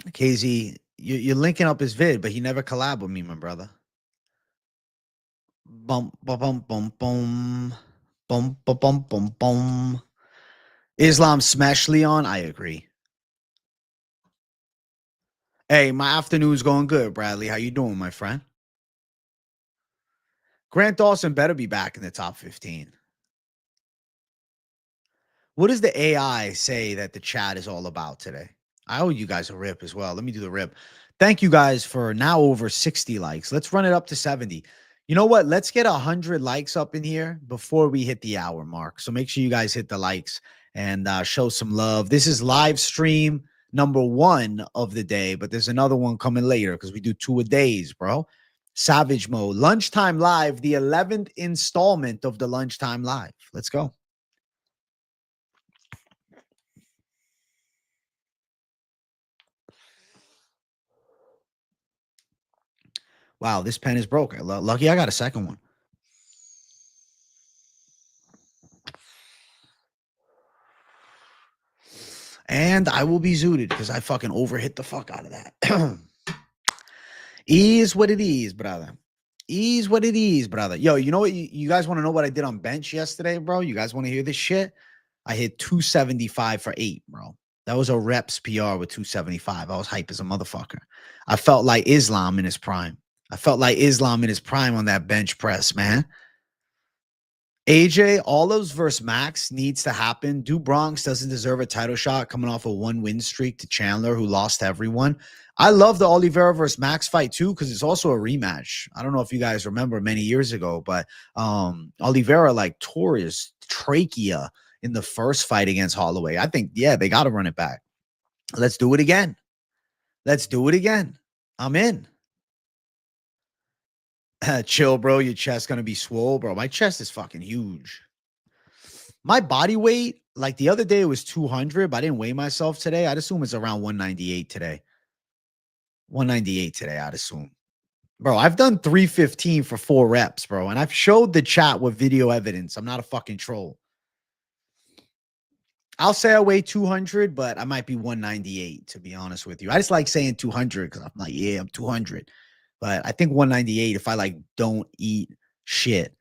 KZ, you're linking up his vid, but he never collab with me, my brother. Bum, bum, bum, bum, bum. Bum, bum, bum, bum, bum. Islam smash Leon. I agree. Hey, my afternoon's going good, Bradley. How you doing, my friend? Grant Dawson better be back in the top 15. What does the AI say that the chat is all about today? I owe you guys a rip as well. Let me do the rip. Thank you guys for now over 60 likes. Let's run it up to 70. You know what? Let's get 100 likes up in here before we hit the hour mark. So make sure you guys hit the likes and show some love. This is live stream number 1 of the day, but there's another one coming later because we do 2 a days, bro. Savage Mode. Lunchtime Live, the 11th installment of the Lunchtime Live. Let's go. Wow, this pen is broke. Lucky I got a second one. And I will be zooted because I fucking overhit the fuck out of that. Is what it is, brother. Is what it is, brother. Yo, you know what? You guys want to know what I did on bench yesterday, bro? You guys want to hear this shit? I hit 275 for 8, bro. That was a reps PR with 275. I was hype as a motherfucker. I felt like Islam in his prime. I felt like Islam in his prime on that bench press, man. AJ, Olives versus Max needs to happen. Do Bronx doesn't deserve a title shot coming off a 1-win streak to Chandler, who lost to everyone. I love the Oliveira versus Max fight too, because it's also a rematch. I don't know if you guys remember many years ago, but Oliveira like tore his trachea in the first fight against Holloway. I think, yeah, they got to run it back. Let's do it again. Let's do it again. I'm in. Chill, bro. Your chest gonna be swole, bro. My chest is fucking huge. My body weight, like the other day, it was 200, but I didn't weigh myself today. I'd assume it's around 198 today. 198 today, I'd assume. Bro, I've done 315 for 4 reps, bro. And I've showed the chat with video evidence. I'm not a fucking troll. I'll say I weigh 200, but I might be 198, to be honest with you. I just like saying 200 because I'm like, yeah, I'm 200. But I think 198 if I like don't eat shit.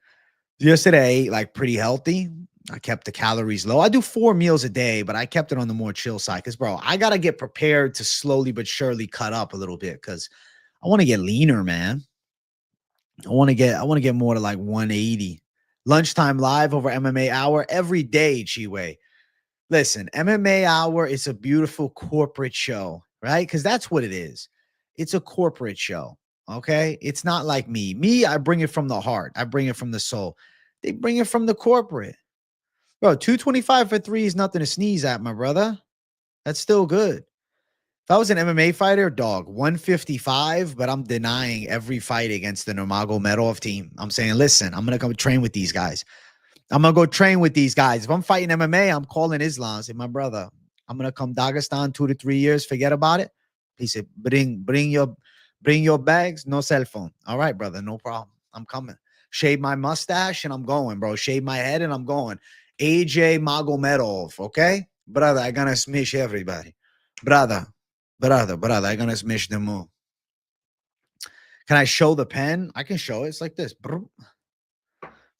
Yesterday, I ate like pretty healthy. I kept the calories low. I do 4 meals a day, but I kept it on the more chill side because, bro, I got to get prepared to slowly but surely cut up a little bit because I want to get leaner, man. I want to get more to like 180. Lunchtime live over MMA hour every day, Chiwe. Listen, MMA hour is a beautiful corporate show, right? Because that's what it is. It's a corporate show. Okay. It's not like me. Me, I bring it from the heart. I bring it from the soul. They bring it from the corporate. Bro, 225 for 3 is nothing to sneeze at, my brother. That's still good. If I was an MMA fighter, dog, 155, but I'm denying every fight against the Nurmagomedov team. I'm saying, listen, I'm going to come train with these guys. I'm going to go train with these guys. If I'm fighting MMA, I'm calling Islam. I say, my brother, I'm going to come Dagestan 2 to 3 years. Forget about it. He said, bring your bags. No cell phone. All right, brother. No problem. I'm coming. Shave my mustache and I'm going, bro. Shave my head and I'm going. AJ Magomedov. Okay. Brother, I gonna smash everybody. Brother, I gonna smash them all. Can I show the pen? I can show it. It's like this. Brum,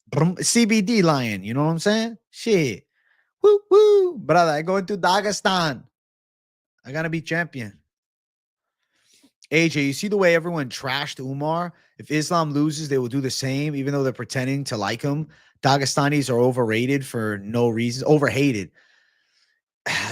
brum, CBD lion. You know what I'm saying? Shit. Woo, woo. Brother, I go into Dagestan. I gotta be champion. AJ, you see the way everyone trashed Umar? If Islam loses, they will do the same, even though they're pretending to like him. Dagestanis are overrated for no reason, overhated.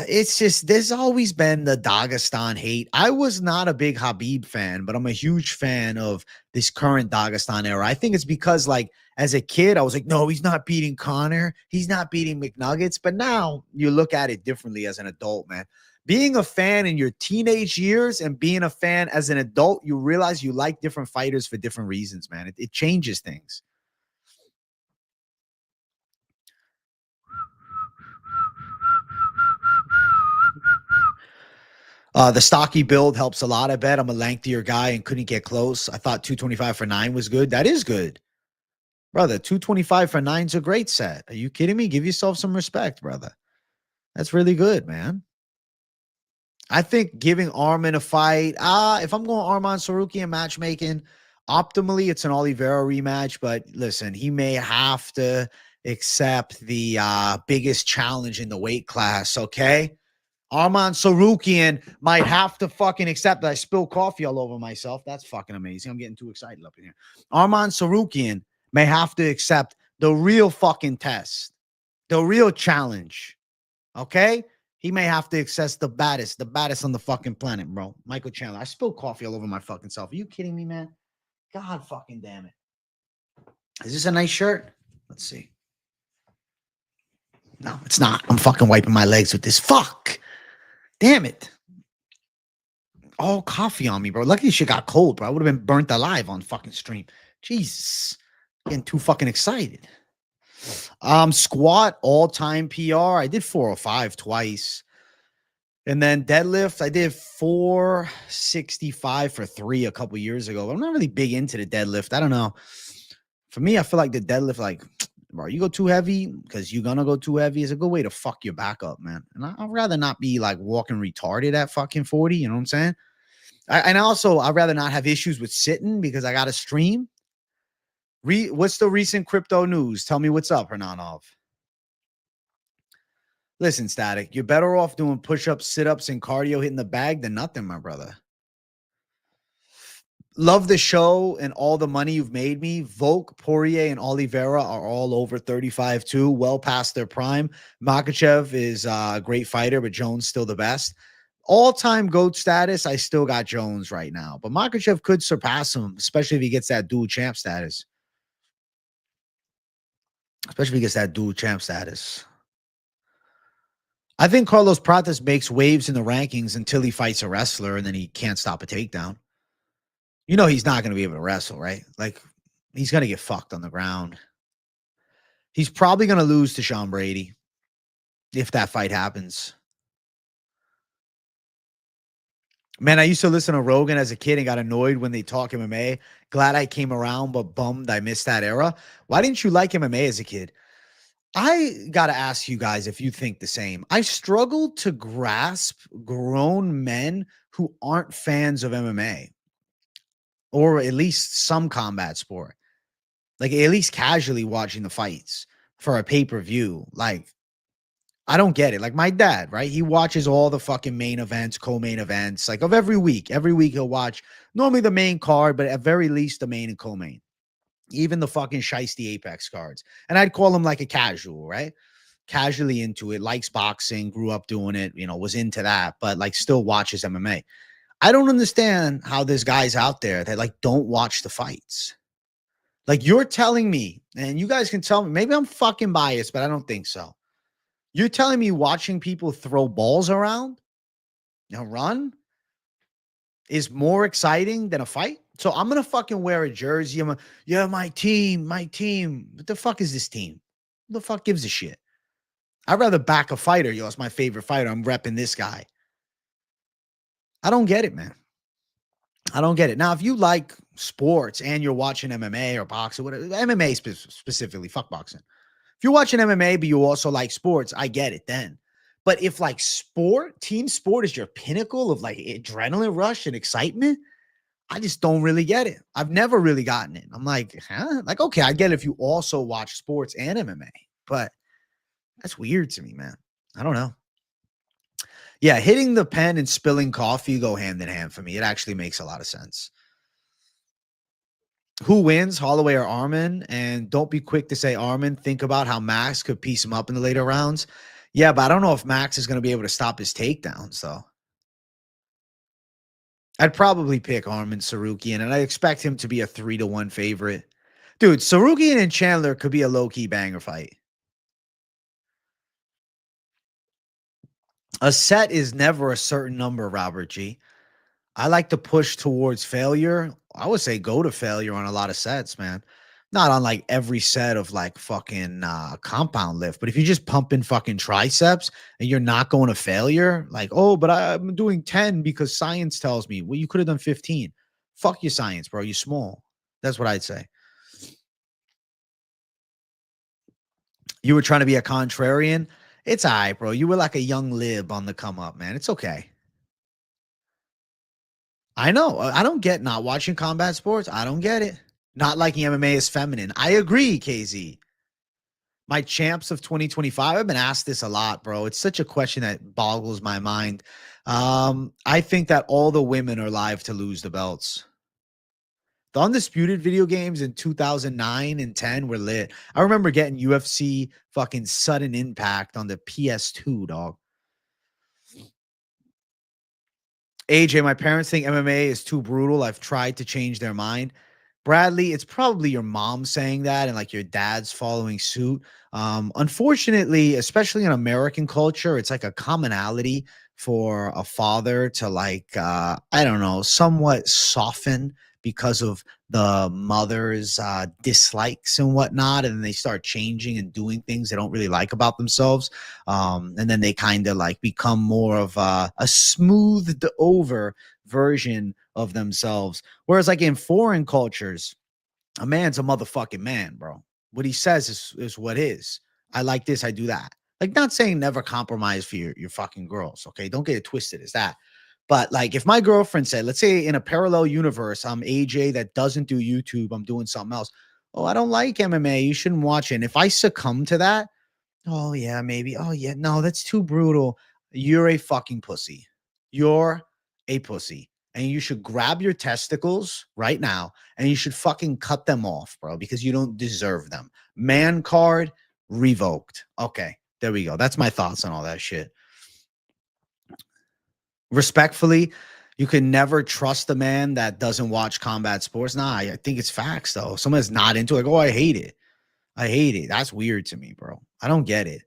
It's just, there's always been the Dagestan hate. I was not a big Habib fan, but I'm a huge fan of this current Dagestan era. I think it's because, like, as a kid, I was like, no, he's not beating Connor. He's not beating McNuggets. But now you look at it differently as an adult, man. Being a fan in your teenage years and being a fan as an adult, you realize you like different fighters for different reasons, man. It changes things. The stocky build helps a lot. I bet I'm a lengthier guy and couldn't get close. I thought 225 for 9 was good. That is good. Brother, 225 for 9's a great set. Are you kidding me? Give yourself some respect, brother. That's really good, man. I think giving Arman a fight, if I'm going Arman Sarukian matchmaking, optimally it's an Oliveira rematch. But listen, he may have to accept the biggest challenge in the weight class, okay? Arman Sarukian might have to fucking accept that. I spilled coffee all over myself. That's fucking amazing. I'm getting too excited up in here. Arman Sarukian may have to accept the real fucking test, the real challenge. Okay? He may have to access the baddest on the fucking planet, bro. Michael Chandler. I spilled coffee all over my fucking self. Are you kidding me, man? God fucking damn it. Is this a nice shirt? Let's see. No, it's not. I'm fucking wiping my legs with this. Fuck. Damn it. All coffee on me, bro. Lucky this shit got cold, bro. I would have been burnt alive on fucking stream. Jesus. Getting too fucking excited. Squat all-time PR. I did 405 twice. And then deadlift, I did 465 for 3 a couple years ago. But I'm not really big into the deadlift. I don't know. For me, I feel like the deadlift, like, bro, you go too heavy because you're gonna go too heavy is a good way to fuck your back up, man. And I'd rather not be like walking retarded at fucking 40. You know what I'm saying? And also, I'd rather not have issues with sitting because I got to stream. What's the recent crypto news? Tell me what's up, Hernanov. Listen, Static, you're better off doing push-ups, sit-ups, and cardio hitting the bag than nothing, my brother. Love the show and all the money you've made me. Volk, Poirier, and Oliveira are all over 35 too, well past their prime. Makhachev is a great fighter, but Jones still the best. All-time GOAT status, I still got Jones right now. But Makhachev could surpass him, especially if he gets that dual champ status. I think Carlos Prates makes waves in the rankings until he fights a wrestler and then he can't stop a takedown. You know he's not going to be able to wrestle, right? Like, he's going to get fucked on the ground. He's probably going to lose to Sean Brady if that fight happens. Man, I used to listen to Rogan as a kid and got annoyed when they talk MMA. Glad I came around, but bummed I missed that era. Why didn't you like MMA as a kid? I got to ask you guys if you think the same. I struggle to grasp grown men who aren't fans of MMA or at least some combat sport. Like, at least casually watching the fights for a pay-per-view. Like, I don't get it. Like, my dad, right? He watches all the fucking main events, co-main events, like of every week. Every week he'll watch normally the main card, but at very least the main and co-main. Even the fucking shiesty Apex cards. And I'd call him like a casual, right? Casually into it, likes boxing, grew up doing it, you know, was into that, but like still watches MMA. I don't understand how there's guys out there that like don't watch the fights. Like, you're telling me, and you guys can tell me, maybe I'm fucking biased, but I don't think so. You're telling me watching people throw balls around and run is more exciting than a fight? So I'm going to fucking wear a jersey. Yeah, my team. What the fuck is this team? Who the fuck gives a shit? I'd rather back a fighter. Yo, it's my favorite fighter. I'm repping this guy. I don't get it, man. I don't get it. Now, if you like sports and you're watching MMA or boxing, whatever, MMA specifically, fuck boxing. If you're watching MMA, but you also like sports, I get it then. But if like team sport is your pinnacle of like adrenaline rush and excitement, I just don't really get it. I've never really gotten it. I'm like, huh? Like, okay, I get it if you also watch sports and MMA, but that's weird to me, man. I don't know. Yeah, hitting the pen and spilling coffee go hand in hand for me. It actually makes a lot of sense. Who wins, Holloway or Arman? And don't be quick to say Arman. Think about how Max could piece him up in the later rounds. Yeah, but I don't know if Max is going to be able to stop his takedowns, though. I'd probably pick Arman Sarukian, and I expect him to be a 3-1 favorite. Dude, Sarukian and Chandler could be a low-key banger fight. A set is never a certain number, Robert G. I like to push towards failure. I would say go to failure on a lot of sets, man. Not on like every set of like fucking compound lift, but if you're just pumping fucking triceps and you're not going to failure, like, oh, but I'm doing 10 because science tells me. Well, you could have done 15. Fuck your science, bro. You're small. That's what I'd say. You were trying to be a contrarian. It's all right, bro. You were like a young lib on the come up, man. It's okay. I know. I don't get not watching combat sports. I don't get it. Not liking MMA is feminine. I agree, KZ. My champs of 2025. I've been asked this a lot, bro. It's such a question that boggles my mind. I think that all the women are live to lose the belts. The Undisputed video games in 2009 and 10 were lit. I remember getting UFC fucking Sudden Impact on the PS2, dog. AJ, my parents think MMA is too brutal. I've tried to change their mind. Bradley, it's probably your mom saying that and like your dad's following suit. Unfortunately, especially in American culture, it's like a commonality for a father to like I don't know, somewhat soften because of the mother's dislikes and whatnot, and then they start changing and doing things they don't really like about themselves, and then they kind of like become more of a smoothed over version of themselves. Whereas like in foreign cultures, a man's a motherfucking man, bro. What he says is what is. I like this, I do that. Like, not saying never compromise for your fucking girls, okay? Don't get it twisted as that. But like if my girlfriend said, let's say in a parallel universe, I'm AJ that doesn't do YouTube, I'm doing something else. Oh, I don't like MMA. You shouldn't watch it. And if I succumb to that, oh yeah, maybe. Oh yeah, no, that's too brutal. You're a fucking pussy. You're a pussy. And you should grab your testicles right now and you should fucking cut them off, bro, because you don't deserve them. Man card revoked. Okay, there we go. That's my thoughts on all that shit. Respectfully, you can never trust a man that doesn't watch combat sports. Nah, I think it's facts though. Someone that's not into it, like, oh, I hate it. I hate it. That's weird to me, bro. I don't get it.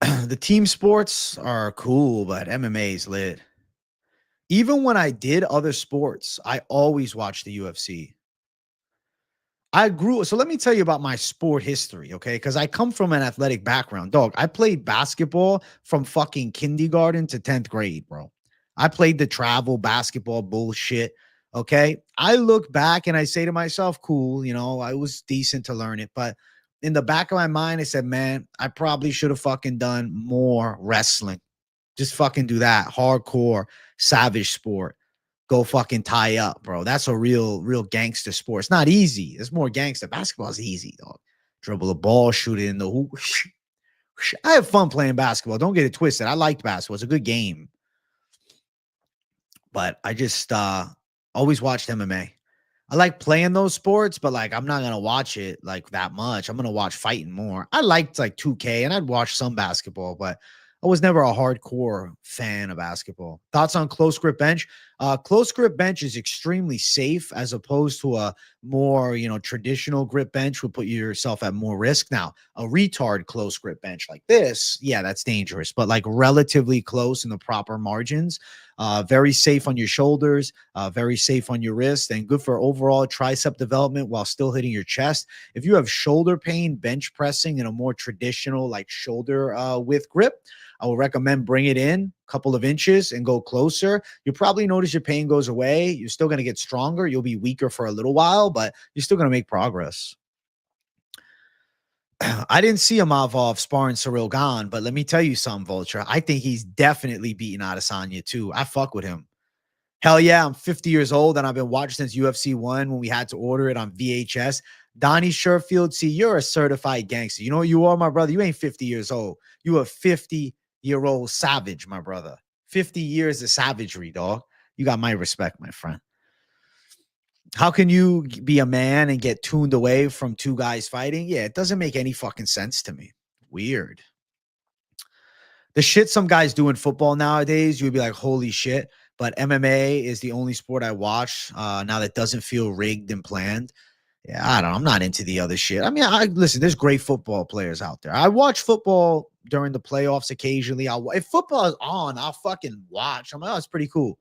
The team sports are cool, but MMA is lit. Even when I did other sports, I always watched the UFC. I grew. So let me tell you about my sport history, okay? Because I come from an athletic background, dog. I played basketball from fucking kindergarten to 10th grade, bro. I played the travel basketball bullshit, okay? I look back and I say to myself, cool, you know, I was decent to learn it. But in the back of my mind, I said, man, I probably should have fucking done more wrestling. Just fucking do that. Hardcore, savage sport. Go fucking tie up, bro. That's a real gangster sport. It's not easy. It's more gangster. Basketball is easy, dog. Dribble a ball, shoot it in the hoop. I have fun playing basketball. Don't get it twisted. I liked basketball. It's a good game. But I just always watched MMA. I like playing those sports, but like I'm not gonna watch it like that much. I'm gonna watch fighting more. I liked like 2K and I'd watch some basketball, but I was never a hardcore fan of basketball. Thoughts on close grip bench? Close grip bench is extremely safe as opposed to a more, you know, traditional grip bench would put yourself at more risk. Now, a retard close grip bench like this, yeah, that's dangerous, but like relatively close in the proper margins, very safe on your shoulders, very safe on your wrist, and good for overall tricep development while still hitting your chest. If you have shoulder pain, bench pressing in a more traditional like shoulder width grip, I will recommend bring it in a couple of inches and go closer. You'll probably notice your pain goes away. You're still going to get stronger. You'll be weaker for a little while, but you're still going to make progress. I didn't see Amavov sparring Cyril Gahn, but let me tell you something, Vulture. I think he's definitely beating Adesanya too. I fuck with him. Hell yeah, I'm 50 years old and I've been watching since UFC 1 when we had to order it on VHS. Donnie Sherfield, see, you're a certified gangster. You know what you are, my brother? You ain't 50 years old. You a 50-year-old savage, my brother. 50 years of savagery, dog. You got my respect, my friend. How can you be a man and get tuned away from two guys fighting? Yeah, it doesn't make any fucking sense to me. Weird. The shit some guys do in football nowadays, you would be like, holy shit. But MMA is the only sport I watch now that doesn't feel rigged and planned. Yeah, I don't know. I'm not into the other shit. I mean, listen, there's great football players out there. I watch football during the playoffs occasionally. If football is on, I'll fucking watch. I'm like, oh, it's pretty cool.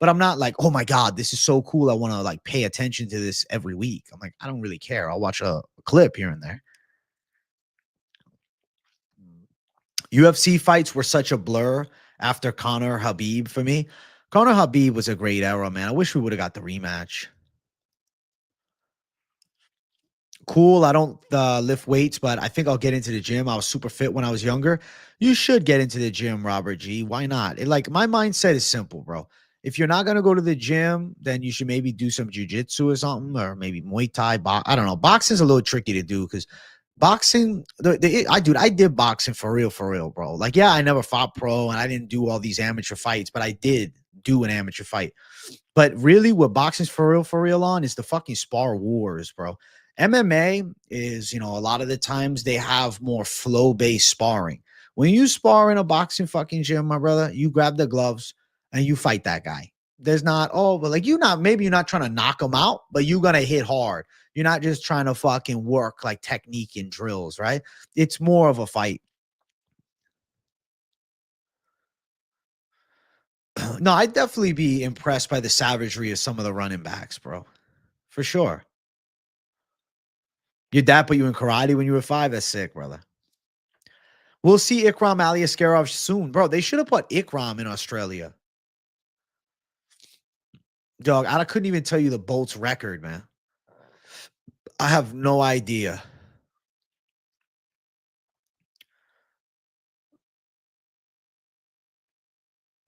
But I'm not like, oh my God, this is so cool. I want to like pay attention to this every week. I'm like, I don't really care. I'll watch a clip here and there. UFC fights were such a blur after Conor Habib for me. Conor Habib was a great era, man. I wish we would have got the rematch. Cool. I don't lift weights, but I think I'll get into the gym. I was super fit when I was younger. You should get into the gym, Robert G. Why not? Like my mindset is simple, bro. If you're not going to go to the gym, then you should maybe do some jujitsu or something, or maybe Muay Thai. I don't know. Boxing's a little tricky to do because boxing, I did boxing for real, bro. Like, yeah, I never fought pro and I didn't do all these amateur fights, but I did do an amateur fight. But really, what boxing's for real on is the fucking spar wars, bro. MMA is, a lot of the times they have more flow-based sparring. When you spar in a boxing fucking gym, my brother, you grab the gloves and you fight that guy. There's not, but like maybe you're not trying to knock him out, but you're gonna hit hard. You're not just trying to fucking work like technique and drills, right? It's more of a fight. No, I'd definitely be impressed by the savagery of some of the running backs, bro. For sure. Your dad put you in karate when you were 5. That's sick, brother. We'll see Ikram Aliaskarov soon, bro. They should have put Ikram in Australia. Dog, I couldn't even tell you the Bolts record, man. I have no idea.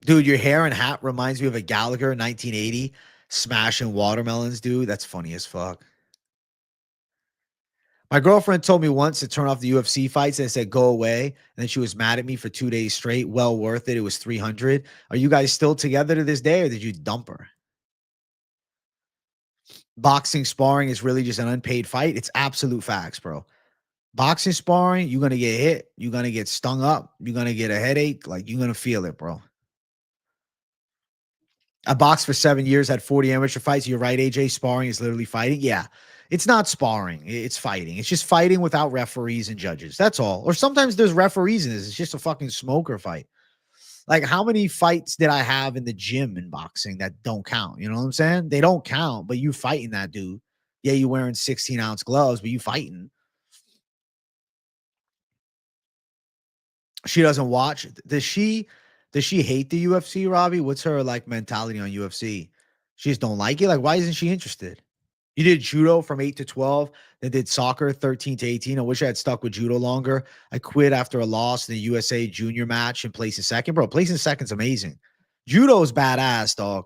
Dude, your hair and hat reminds me of a Gallagher 1980 smashing watermelons, dude. That's funny as fuck. My girlfriend told me once to turn off the UFC fights and said, go away. And then she was mad at me for 2 days straight. Well worth it. It was 300. Are you guys still together to this day or did you dump her? Boxing sparring is really just an unpaid fight. It's absolute facts, bro. Boxing sparring, you're going to get hit. You're going to get stung up. You're going to get a headache. Like, you're going to feel it, bro. I boxed for 7 years, had 40 amateur fights. You're right, AJ. Sparring is literally fighting. Yeah. It's not sparring. It's fighting. It's just fighting without referees and judges. That's all. Or sometimes there's referees in this. It's just a fucking smoker fight. Like, how many fights did I have in the gym in boxing that don't count? You know what I'm saying? They don't count, but you fighting that dude. Yeah, you wearing 16-ounce gloves, but you fighting. She doesn't watch. Does she hate the UFC, Robbie? What's her like mentality on UFC? She just don't like it. Like, why isn't she interested? You did judo from 8 to 12, then did soccer 13 to 18. I wish I had stuck with judo longer. I quit after a loss in the USA junior match and placed in second. Bro, placing second's amazing. Judo is badass, dog.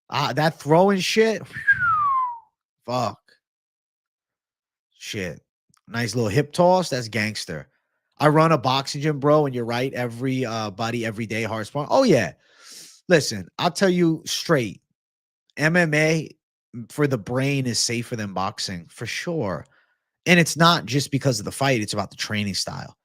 That throwing shit. Fuck. Shit. Nice little hip toss. That's gangster. I run a boxing gym, bro, and you're right. Every buddy, every day, hard sparring. Oh, yeah. Listen, I'll tell you straight. MMA for the brain is safer than boxing, for sure. And it's not just because of the fight. It's about the training style.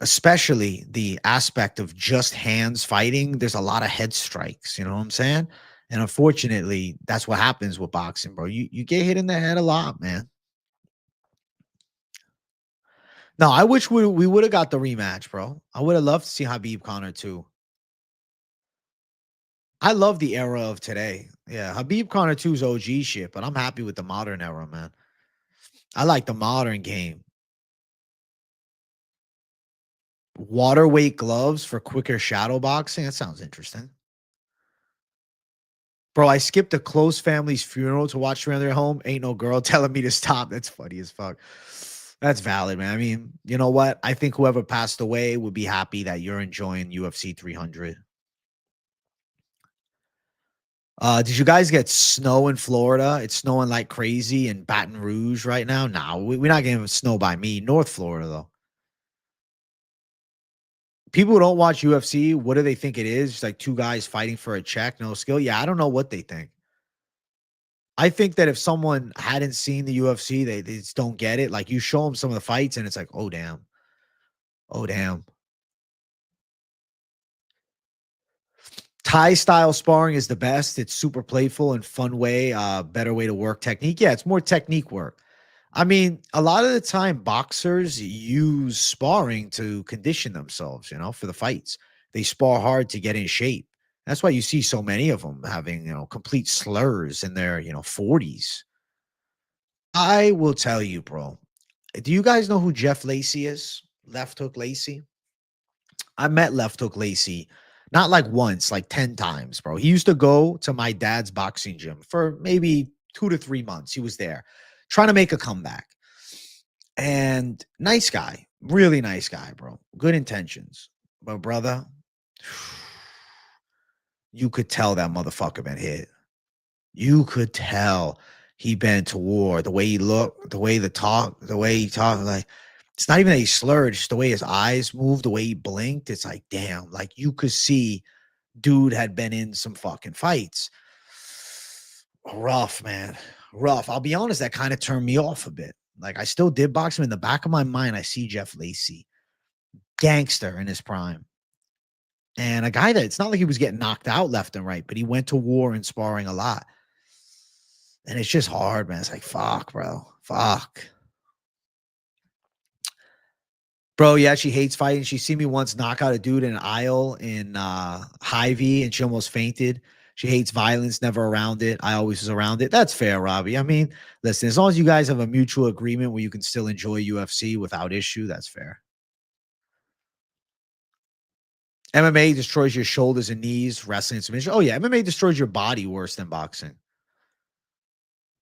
Especially the aspect of just hands fighting. There's a lot of head strikes. You know what I'm saying? And unfortunately, that's what happens with boxing, bro. You get hit in the head a lot, man. No, I wish we would have got the rematch, bro. I would have loved to see Habib Connor too. I love the era of today. Yeah, Habib Connor 2's OG shit, but I'm happy with the modern era, man. I like the modern game. Water weight gloves for quicker shadow boxing. That sounds interesting. Bro, I skipped a close family's funeral to watch around their home. Ain't no girl telling me to stop. That's funny as fuck. That's valid, man. I mean, you know what? I think whoever passed away would be happy that you're enjoying UFC 300. Did you guys get snow in Florida? It's snowing like crazy in Baton Rouge right now. No, we're not getting snow by me. North Florida, though. People who don't watch UFC, what do they think it is? Just like two guys fighting for a check, no skill. Yeah, I don't know what they think. I think that if someone hadn't seen the UFC, they just don't get it. Like, you show them some of the fights and it's like, oh, damn. Oh, damn. Thai style sparring is the best. It's super playful and fun way, better way to work technique. Yeah, it's more technique work. I mean, a lot of the time boxers use sparring to condition themselves, for the fights. They spar hard to get in shape. That's why you see so many of them having, complete slurs in their, 40s. I will tell you, bro. Do you guys know who Jeff Lacey is? Left Hook Lacey? I met Left Hook Lacey not like once, like 10 times, bro. He used to go to my dad's boxing gym for maybe 2 to 3 months. He was there trying to make a comeback. And nice guy, really nice guy, bro. Good intentions. But brother, you could tell that motherfucker been hit. You could tell he been to war. The way he looked, the way he talked, like it's not even that he slurred, just the way his eyes moved, the way he blinked. It's like, damn, like you could see dude had been in some fucking fights. Rough, man. Rough. I'll be honest, that kind of turned me off a bit. Like I still did box him. In the back of my mind, I see Jeff Lacy, gangster in his prime. And a guy that it's not like he was getting knocked out left and right, but he went to war and sparring a lot. And it's just hard, man. It's like, fuck, bro. Fuck. Bro, yeah, she hates fighting. She seen me once knock out a dude in an aisle in Hy-Vee, and she almost fainted. She hates violence, never around it. I always was around it. That's fair, Robbie. I mean, listen, as long as you guys have a mutual agreement where you can still enjoy UFC without issue, that's fair. MMA destroys your shoulders and knees, wrestling and submission. Oh, yeah, MMA destroys your body worse than boxing.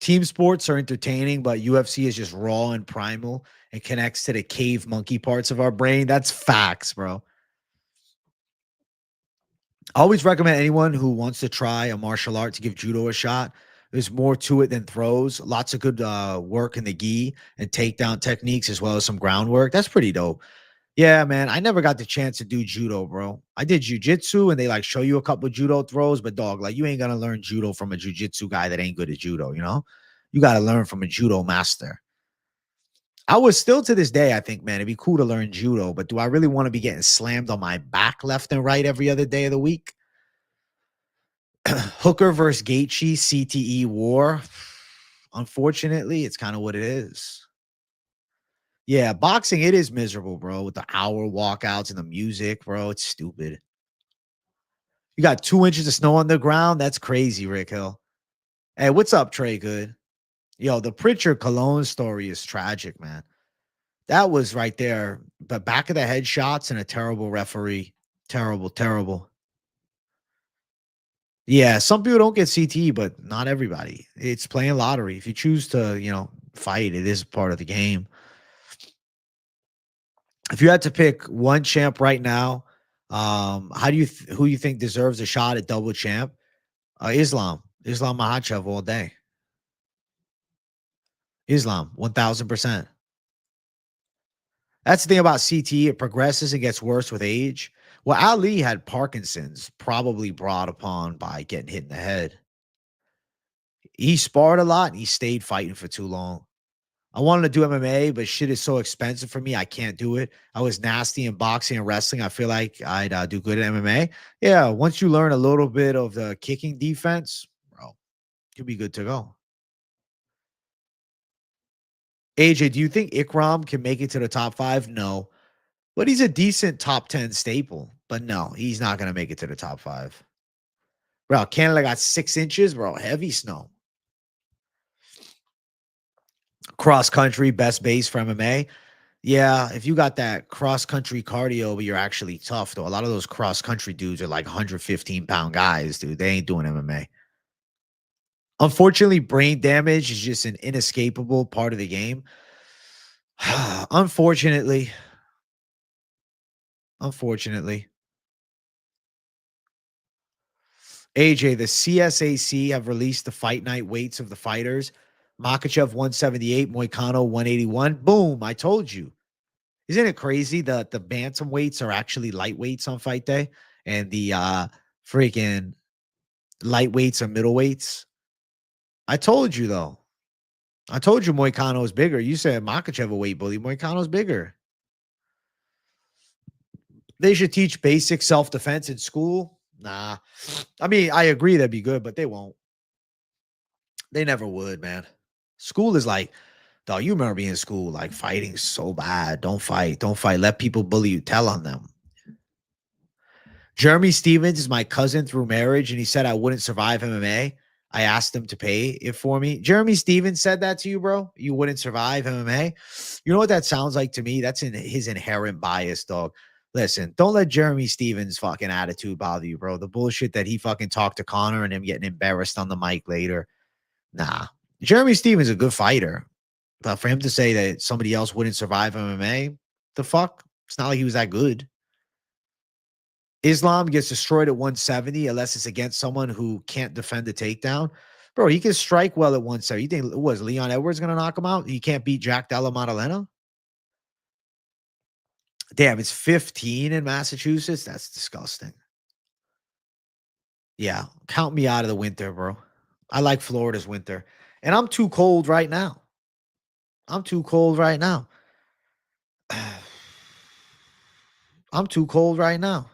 Team sports are entertaining, but UFC is just raw and primal and connects to the cave monkey parts of our brain. That's facts, bro. I always recommend anyone who wants to try a martial art to give judo a shot. There's more to it than throws. Lots of good work in the gi and takedown techniques, as well as some groundwork. That's pretty dope. Yeah, man. I never got the chance to do judo, bro. I did jujitsu and they like show you a couple judo throws, but dog, like you ain't gonna learn judo from a jujitsu guy that ain't good at judo, you know? You got to learn from a judo master. I was still to this day, I think, man, it'd be cool to learn judo, but do I really want to be getting slammed on my back left and right every other day of the week? Hooker versus Gaethje CTE war. Unfortunately, it's kind of what it is. Yeah, boxing, it is miserable, bro, with the hour walkouts and the music, bro. It's stupid. You got 2 inches of snow on the ground. That's crazy, Rick Hill. Hey, what's up, Trey Good? Yo, the Pritchard Cologne story is tragic, man. That was right there. But back of the head shots and a terrible referee. Terrible, terrible. Yeah, some people don't get CTE, but not everybody. It's playing lottery. If you choose to, fight, it is part of the game. If you had to pick one champ right now, who you think deserves a shot at double champ? Islam Makhachev all day. Islam, 1000%. That's the thing about CTE. It progresses and gets worse with age. Well, Ali had Parkinson's, probably brought upon by getting hit in the head. He sparred a lot and he stayed fighting for too long. I wanted to do MMA, but shit is so expensive for me. I can't do it. I was nasty in boxing and wrestling. I feel like I'd do good at MMA. Yeah, once you learn a little bit of the kicking defense, bro, you'll be good to go. AJ, do you think Ikram can make it to the top 5? No. But he's a decent top 10 staple. But no, he's not going to make it to the top 5. Bro, Canada got 6 inches, bro. Heavy snow. Cross country, best base for MMA. Yeah, if you got that cross country cardio, but you're actually tough, though. A lot of those cross country dudes are like 115-pound guys, dude. They ain't doing MMA. Unfortunately, brain damage is just an inescapable part of the game. Unfortunately. AJ, the CSAC have released the fight night weights of the fighters. Makhachev 178, Moicano 181. Boom, I told you. Isn't it crazy that the bantam weights are actually lightweights on fight day and the freaking lightweights are middleweights? I told you, though. I told you Moicano is bigger. You said Makhachev a weight bully. Moicano's bigger. They should teach basic self-defense in school. Nah. I mean, I agree that'd be good, but they won't. They never would, man. School is like, dog, you remember being in school, like fighting so bad. Don't fight. Don't fight. Let people bully you. Tell on them. Jeremy Stevens is my cousin through marriage, and he said I wouldn't survive MMA. I asked him to pay it for me. Jeremy Stevens said that to you, bro? You wouldn't survive MMA? You know what that sounds like to me? That's in his inherent bias, dog. Listen, don't let Jeremy Stevens' fucking attitude bother you, bro. The bullshit that he fucking talked to Connor and him getting embarrassed on the mic later. Nah. Jeremy Stevens is a good fighter. But for him to say that somebody else wouldn't survive MMA, the fuck? It's not like he was that good. Islam gets destroyed at 170 unless it's against someone who can't defend the takedown. Bro, he can strike well at 170. You think, was Leon Edwards going to knock him out? He can't beat Jack Della Maddalena? Damn, it's 15 in Massachusetts? That's disgusting. Yeah, count me out of the winter, bro. I like Florida's winter. And I'm too cold right now. I'm too cold right now. I'm too cold right now.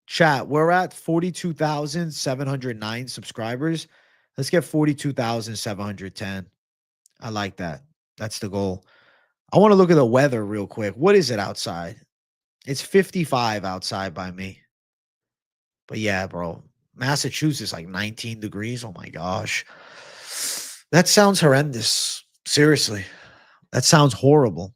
Chat, we're at 42,709 subscribers. Let's get 42,710. I like that. That's the goal. I want to look at the weather real quick. What is it outside? It's 55 outside by me. But yeah, bro. Massachusetts, like 19 degrees. Oh my gosh. That sounds horrendous. Seriously. That sounds horrible.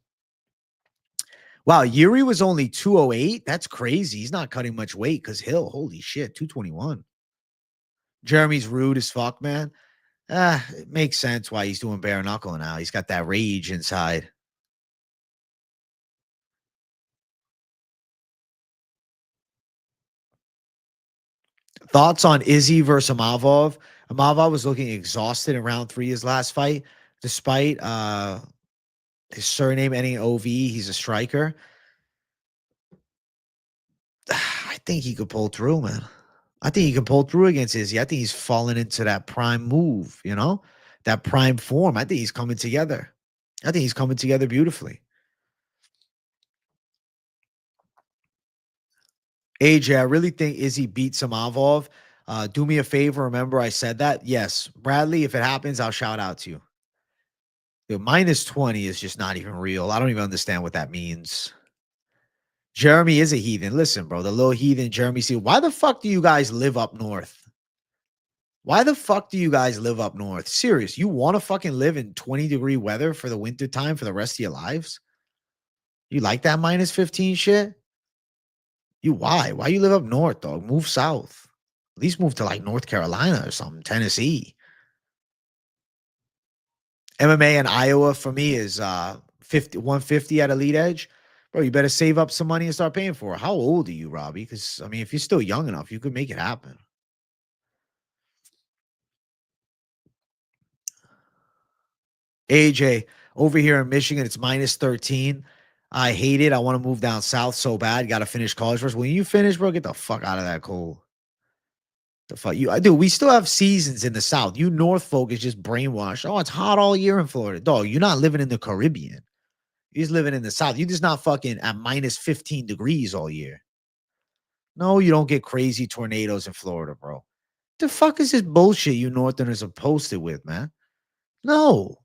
Wow, Yuri was only 208. That's crazy. He's not cutting much weight because Hill, holy shit, 221. Jeremy's rude as fuck, man. It makes sense why he's doing bare knuckle now. He's got that rage inside. Thoughts on Izzy versus Amavov? Amavov was looking exhausted in round 3 his last fight, despite his surname ending in OV. He's a striker. I think he could pull through, man. I think he can pull through against Izzy. I think he's fallen into that prime move, that prime form. I think he's coming together. I think he's coming together beautifully. AJ, I really think Izzy beats Samavov. Do me a favor. Remember, I said that. Yes, Bradley. If it happens, I'll shout out to you. Dude, minus 20 is just not even real. I don't even understand what that means. Jeremy is a heathen. Listen, bro, the little heathen Jeremy. See, why the fuck do you guys live up north? Why the fuck do you guys live up north? Serious, you want to fucking live in 20-degree weather for the winter time for the rest of your lives? You like that minus 15 shit? Why? Why you live up north, dog? Move south. At least move to like North Carolina or something, Tennessee. MMA in Iowa for me is 150 at Elite Edge. Bro, you better save up some money and start paying for it. How old are you, Robbie? Because, I mean, if you're still young enough, you could make it happen. AJ, over here in Michigan, it's minus 13. I hate it. I want to move down south so bad. Got to finish college first. When you finish, bro, get the fuck out of that cold. The fuck you? I do. We still have seasons in the South. You North folk is just brainwashed. Oh, it's hot all year in Florida, dog. You're not living in the Caribbean. You're just living in the South. You're just not fucking at minus 15 degrees all year. No, you don't get crazy tornadoes in Florida, bro. The fuck is this bullshit you Northerners are posted with, man? No,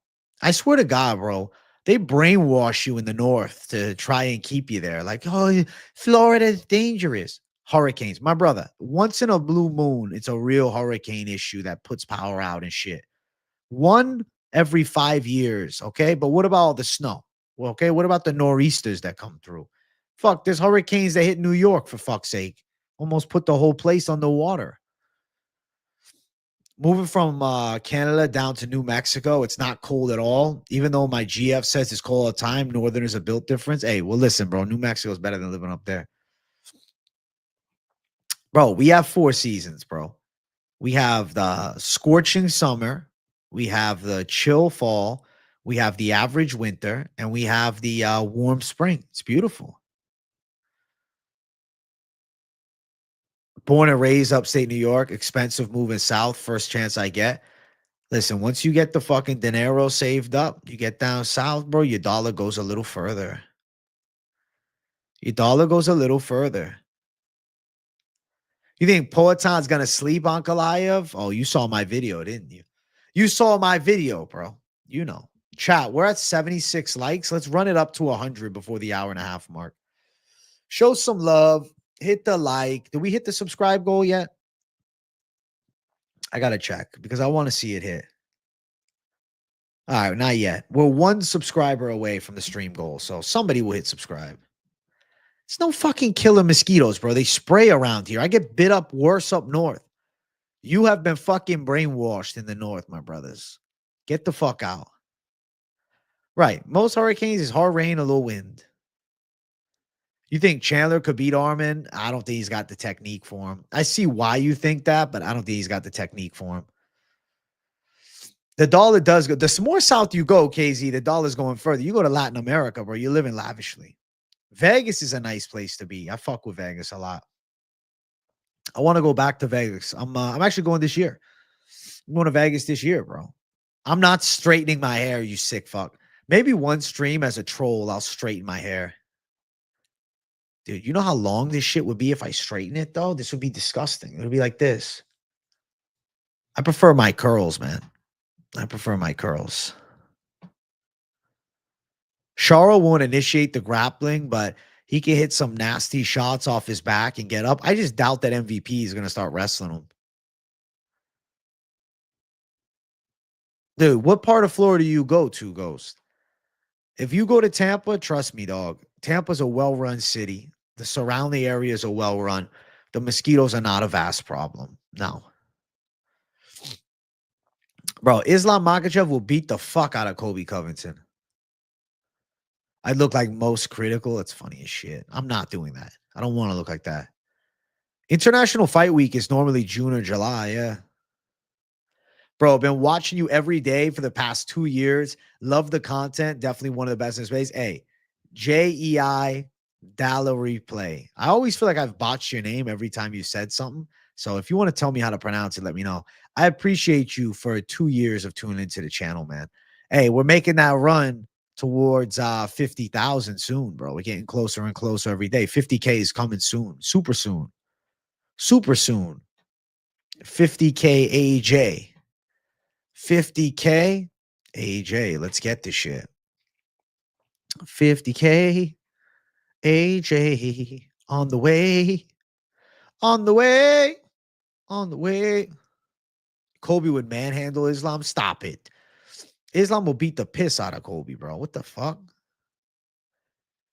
I swear to God, bro. They brainwash you in the North to try and keep you there. Like, oh, Florida is dangerous. Hurricanes, my brother. Once in a blue moon, it's a real hurricane issue that puts power out and shit. One every 5 years, okay? But what about all the snow? Well, okay, what about the nor'easters that come through? Fuck, there's hurricanes that hit New York, for fuck's sake. Almost put the whole place underwater. Moving from Canada down to New Mexico, it's not cold at all. Even though my GF says it's cold all the time, Northerners are built different. Hey, well, listen, bro, New Mexico is better than living up there. Bro, we have 4 seasons, bro. We have the scorching summer, we have the chill fall, we have the average winter, and we have the warm spring. It's beautiful. Born and raised upstate New York, expensive moving south, first chance I get. Listen, once you get the fucking dinero saved up, you get down south, bro, your dollar goes a little further. Your dollar goes a little further. You think Poetan's going to sleep on Ankalaev? Oh, you saw my video, didn't you? You saw my video, bro. You know. Chat, we're at 76 likes. Let's run it up to 100 before the hour and a half mark. Show some love. Hit the like. Did we hit the subscribe goal yet? I got to check because I want to see it hit. All right, not yet. We're 1 subscriber away from the stream goal, so somebody will hit subscribe. It's no fucking killer mosquitoes, bro. They spray around here. I get bit up worse up north. You have been fucking brainwashed in the north, my brothers. Get the fuck out. Right. Most hurricanes is hard rain, a little wind. You think Chandler could beat Armin? I don't think he's got the technique for him. I see why you think that, but I don't think he's got the technique for him. The dollar does go. The more south you go, KZ, the dollar's going further. You go to Latin America, bro. You're living lavishly. Vegas is a nice place to be. I fuck with Vegas a lot. I want to go back to Vegas. I'm actually going this year. I'm going to Vegas this year, bro. I'm not straightening my hair, you sick fuck. Maybe one stream as a troll, I'll straighten my hair. Dude, you know how long this shit would be if I straighten it, though? This would be disgusting. It would be like this. I prefer my curls, man. I prefer my curls. Charo won't initiate the grappling, but he can hit some nasty shots off his back and get up. I just doubt that MVP is going to start wrestling him. Dude, what part of Florida do you go to, Ghost? If you go to Tampa, trust me, dog. Tampa's a well-run city. The surrounding areas are well-run. The mosquitoes are not a vast problem. No. Bro, Islam Makhachev will beat the fuck out of Kobe Covington. I look like most critical. It's funny as shit. I'm not doing that. I don't want to look like that. International Fight Week is normally June or July. Yeah. Bro, I've been watching you every day for the past 2 years. Love the content. Definitely one of the best in space. Hey, JEI Dalla Replay. I always feel like I've botched your name every time you said something. So if you want to tell me how to pronounce it, let me know. I appreciate you for 2 years of tuning into the channel, man. Hey, we're making that run towards 50,000 soon, bro. We're getting closer and closer every day. 50K is coming soon. Super soon. Super soon. 50K AJ. 50K AJ. Let's get this shit. 50K AJ on the way. On the way. On the way. Kobe would manhandle Islam. Stop it. Islam will beat the piss out of Kobe, bro. What the fuck?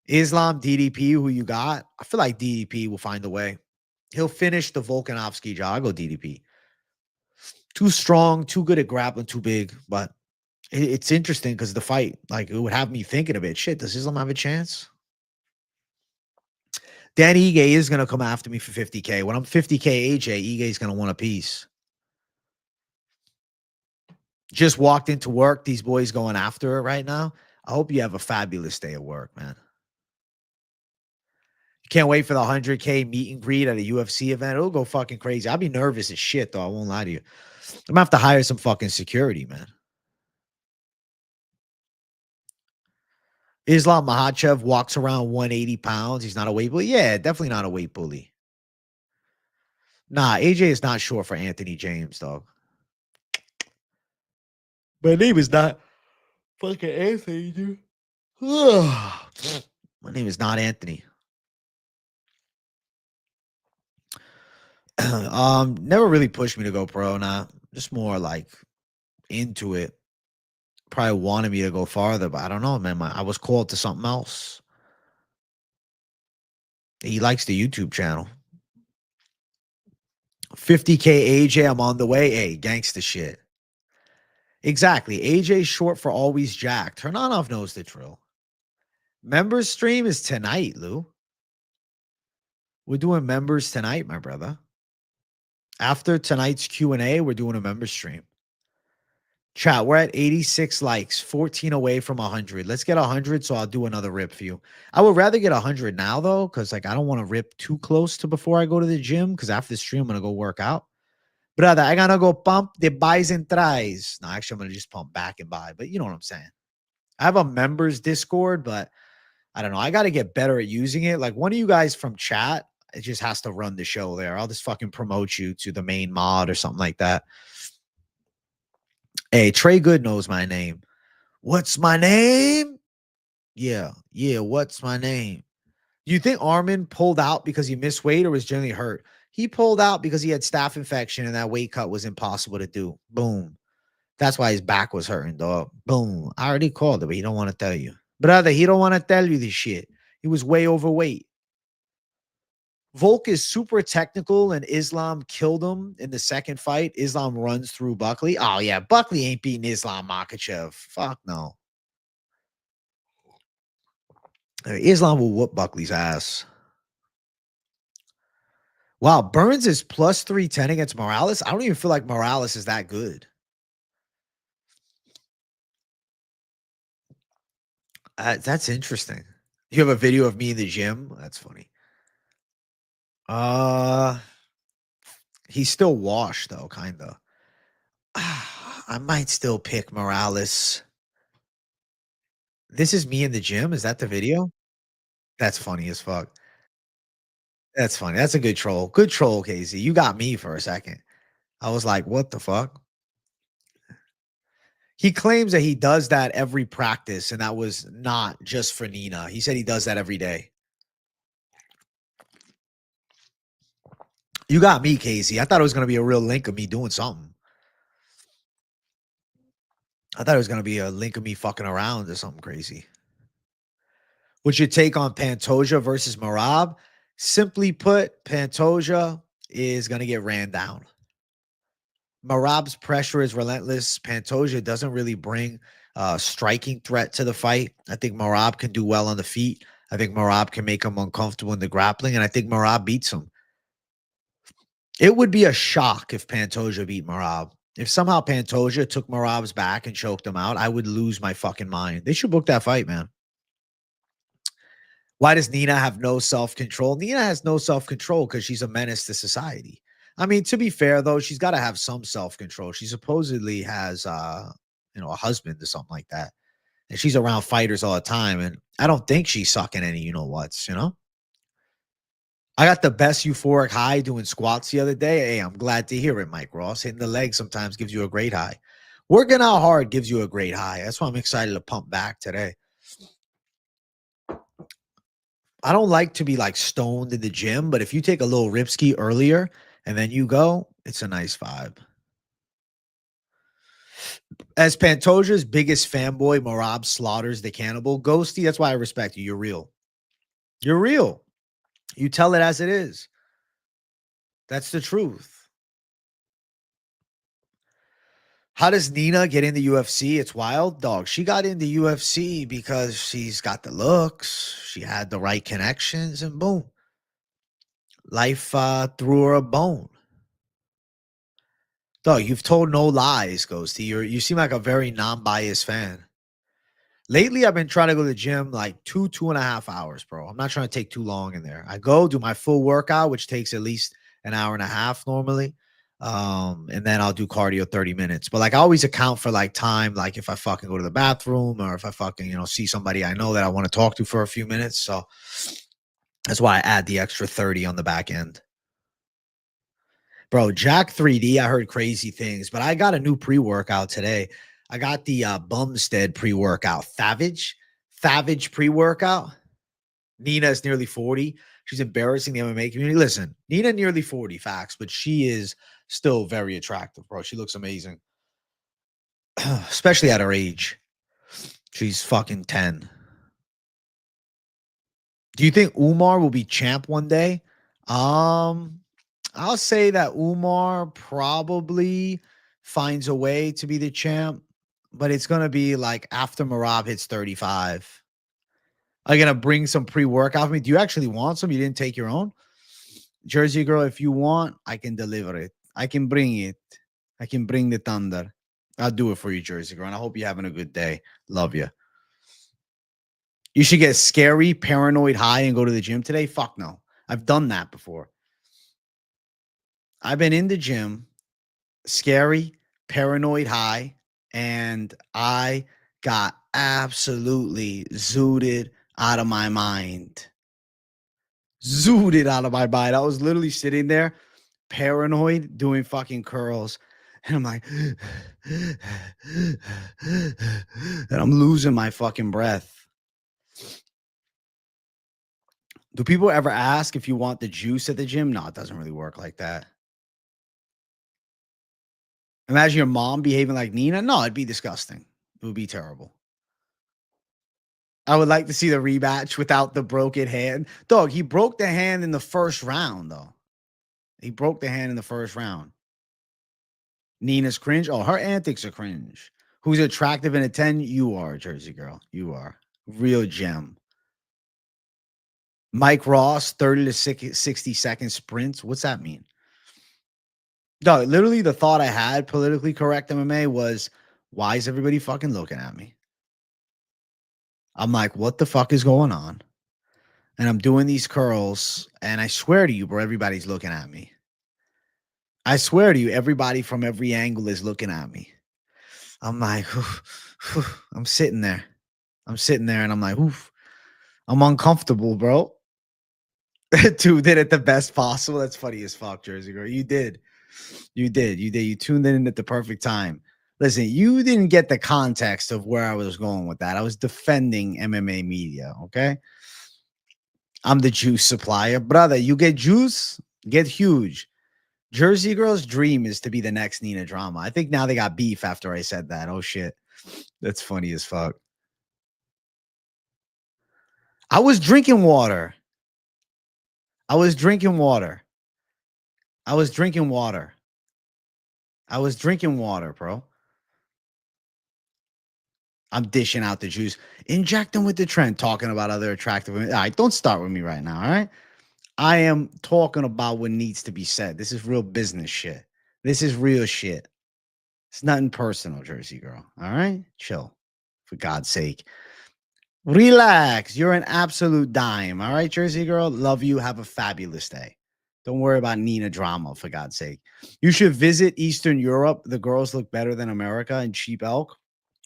Islam, DDP, who you got? I feel like DDP will find a way. He'll finish the Volkanovski job. I'll go DDP. Too strong, too good at grappling, too big. But it's interesting because the fight, like, it would have me thinking a bit. Shit, does Islam have a chance? Dan Ige is going to come after me for 50K. When I'm 50K AJ, Ige is going to want a piece. Just walked into work. These boys going after it right now. I hope you have a fabulous day at work, man. Can't wait for the 100K meet and greet at a UFC event. It'll go fucking crazy. I'll be nervous as shit, though. I won't lie to you. I'm going to have to hire some fucking security, man. Islam Makhachev walks around 180 pounds. He's not a weight bully. Yeah, definitely not a weight bully. Nah, AJ is not short for Anthony James, dog. My name is not fucking Anthony, dude. My name is not Anthony. Never really pushed me to go pro. Nah, just more like into it. Probably wanted me to go farther, but I don't know, man. I was called to something else. He likes the YouTube channel. 50K AJ, I'm on the way. Hey, gangsta shit. Exactly. AJ short for always jacked. Hernanov knows the drill. Members stream is tonight, Lou. We're doing members tonight, my brother. After tonight's Q&A, we're doing a member stream. Chat, we're at 86 likes, 14 away from 100. Let's get 100, so I'll do another rip for you. I would rather get 100 now, though, because like I don't want to rip too close to before I go to the gym, because after the stream, I'm going to go work out. Brother, I got to go pump the buys and tries. No, actually, I'm going to just pump back and buy, but you know what I'm saying. I have a members Discord, but I don't know. I got to get better at using it. Like one of you guys from chat, it just has to run the show there. I'll just fucking promote you to the main mod or something like that. Hey, Trey Good knows my name. What's my name? Yeah. What's my name? Do you think Armin pulled out because he missed weight or was generally hurt? He pulled out because he had staph infection and that weight cut was impossible to do. Boom. That's why his back was hurting, dog. Boom. I already called it, but he don't want to tell you. Brother, he don't want to tell you this shit. He was way overweight. Volk is super technical and Islam killed him in the second fight. Islam runs through Buckley. Oh, yeah. Buckley ain't beating Islam Makhachev. Fuck no. Islam will whoop Buckley's ass. Wow, Burns is plus 310 against Morales. I don't even feel like Morales is that good. That's interesting. You have a video of me in the gym? That's funny. Uh, he's still washed though, kinda. I might still pick Morales. This is me in the gym? Is that the video? That's funny as fuck. That's funny. That's a good troll. Good troll, Casey. You got me for a second. I was like, what the fuck? He claims that he does that every practice, and that was not just for Nina. He said he does that every day. You got me, Casey. I thought it was going to be a real link of me doing something. I thought it was going to be a link of me fucking around or something crazy. What's your take on Pantoja versus Marab? Simply put, Pantoja is going to get ran down. Marab's pressure is relentless. Pantoja doesn't really bring a striking threat to the fight. I think Marab can do well on the feet. I think Marab can make him uncomfortable in the grappling, and I think Marab beats him. It would be a shock if Pantoja beat Marab. If somehow Pantoja took Marab's back and choked him out, I would lose my fucking mind. They should book that fight, man. Why does Nina have no self-control? Nina has no self-control because she's a menace to society. I mean, to be fair, though, she's got to have some self-control. She supposedly has, a husband or something like that. And she's around fighters all the time. And I don't think she's sucking any you-know-whats, you know? I got the best euphoric high doing squats the other day. Hey, I'm glad to hear it, Mike Ross. Hitting the leg sometimes gives you a great high. Working out hard gives you a great high. That's why I'm excited to pump back today. I don't like to be like stoned in the gym, but if you take a little ripski earlier and then you go, it's a nice vibe. As Pantoja's biggest fanboy, Marab slaughters the cannibal. Ghosty, that's why I respect you. You're real. You're real. You tell it as it is. That's the truth. How does Nina get in the UFC? It's wild, dog. She got in the UFC because she's got the looks. She had the right connections, and boom, life threw her a bone. Dog, you've told no lies, Ghosty. You seem like a very non-biased fan. Lately, I've been trying to go to the gym like 2.5 hours, bro. I'm not trying to take too long in there. I go do my full workout, which takes at least an hour and a half normally. And then I'll do cardio 30 minutes. But like I always account for like time, like if I fucking go to the bathroom or if I fucking, see somebody I know that I want to talk to for a few minutes. So that's why I add the extra 30 on the back end. Bro, Jack 3D, I heard crazy things, but I got a new pre-workout today. I got the Bumstead pre-workout. Thavage pre-workout. Nina is nearly 40. She's embarrassing the MMA community. Listen, Nina nearly 40, facts, but she is still very attractive, bro. She looks amazing. Especially at her age. She's fucking 10. Do you think Umar will be champ one day? I'll say that Umar probably finds a way to be the champ, but it's going to be like after Marab hits 35. Are you going to bring some pre-workout for me? Do you actually want some? You didn't take your own? Jersey girl, if you want, I can deliver it. I can bring it. I can bring the thunder. I'll do it for you, Jersey girl. And I hope you're having a good day. Love you. You should get scary, paranoid high and go to the gym today. Fuck no. I've done that before. I've been in the gym, scary, paranoid high, and I got absolutely zooted out of my mind. Zooted out of my mind. I was literally sitting there, paranoid, doing fucking curls. And I'm like, and I'm losing my fucking breath. Do people ever ask if you want the juice at the gym? No, it doesn't really work like that. Imagine your mom behaving like Nina. No, it'd be disgusting. It would be terrible. I would like to see the rematch without the broken hand. Dog, he broke the hand in the first round, though. He broke the hand in the first round. Nina's cringe. Oh, her antics are cringe. Who's attractive in a 10? You are, Jersey girl. You are. Real gem. Mike Ross, 30 to 60-second sprints. What's that mean? No, literally the thought I had, politically correct MMA, was, why is everybody fucking looking at me? I'm like, what the fuck is going on? And I'm doing these curls, and I swear to you, bro, everybody's looking at me. I swear to you, everybody from every angle is looking at me. I'm like, I'm sitting there. I'm sitting there, and I'm like, oof, I'm uncomfortable, bro. Dude did it the best possible. That's funny as fuck, Jersey girl. You did. You did. You did. You tuned in at the perfect time. Listen, you didn't get the context of where I was going with that. I was defending MMA media, okay? I'm the juice supplier. Brother, you get juice, get huge. Jersey Girl's dream is to be the next Nina Drama. I think now they got beef after I said that. Oh, shit. That's funny as fuck. I was drinking water. I was drinking water. I was drinking water. I was drinking water, bro. I'm dishing out the juice. Inject them with the trend, talking about other attractive women. All right, don't start with me right now, all right? I am talking about what needs to be said. This is real business shit. This is real shit. It's nothing personal, Jersey Girl, all right? Chill, for God's sake. Relax. You're an absolute dime, all right, Jersey Girl? Love you. Have a fabulous day. Don't worry about Nina Drama, for God's sake. You should visit Eastern Europe. The girls look better than America and Cheap Elk.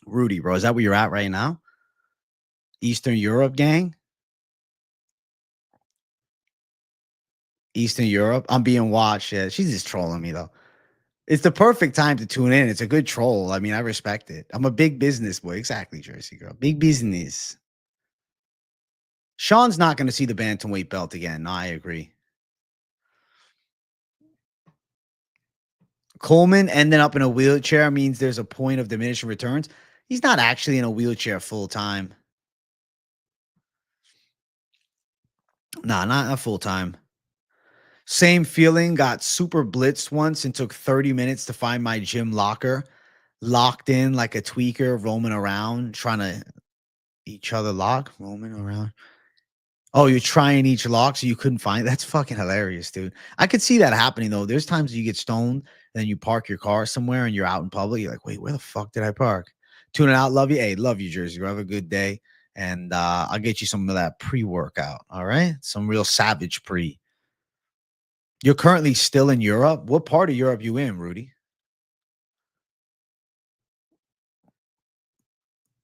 Rudy, bro, is that where you're at right now? Eastern Europe, gang? Eastern Europe? I'm being watched. Yeah, she's just trolling me, though. It's the perfect time to tune in. It's a good troll. I mean, I respect it. I'm a big business boy. Exactly, Jersey Girl. Big business. Sean's not going to see the bantamweight belt again. No, I agree. Coleman ending up in a wheelchair means there's a point of diminishing returns. He's not actually in a wheelchair full time. Nah, not full time. Same feeling. Got super blitzed once and took 30 minutes to find my gym locker. Locked in like a tweaker, roaming around, trying to each other lock, roaming around. Oh, you're trying each lock so you couldn't find. That's fucking hilarious, dude. I could see that happening though. There's times you get stoned, and then you park your car somewhere and you're out in public. You're like, wait, where the fuck did I park? Tuning out, love you. Hey, love you, Jersey. Have a good day. And I'll get you some of that pre-workout. All right. Some real savage pre. You're currently still in Europe. What part of Europe you in, Rudy?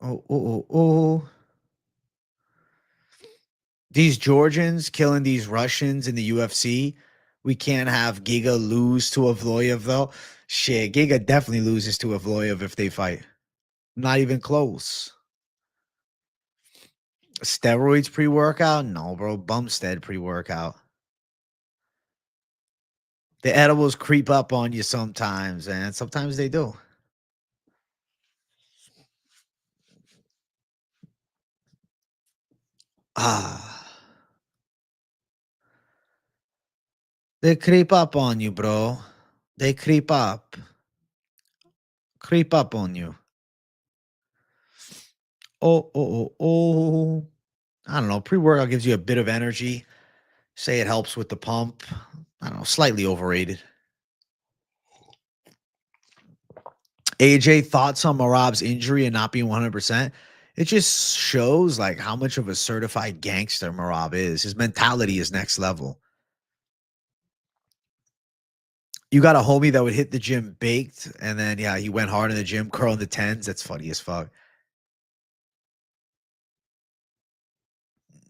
Oh. These Georgians killing these Russians in the UFC. We can't have Giga lose to Evloev, though. Shit, Giga definitely loses to Evloev if they fight. Not even close. Steroids pre-workout? No, bro. Bumstead pre-workout. The edibles creep up on you sometimes, and sometimes they do. They creep up on you, bro. They creep up. Creep up on you. Oh. I don't know. Pre-workout gives you a bit of energy. Say it helps with the pump. I don't know. Slightly overrated. AJ, thoughts on Marab's injury and not being 100%? It just shows like how much of a certified gangster Marab is. His mentality is next level. You got a homie that would hit the gym baked, and then yeah, he went hard in the gym, curling the tens. That's funny as fuck.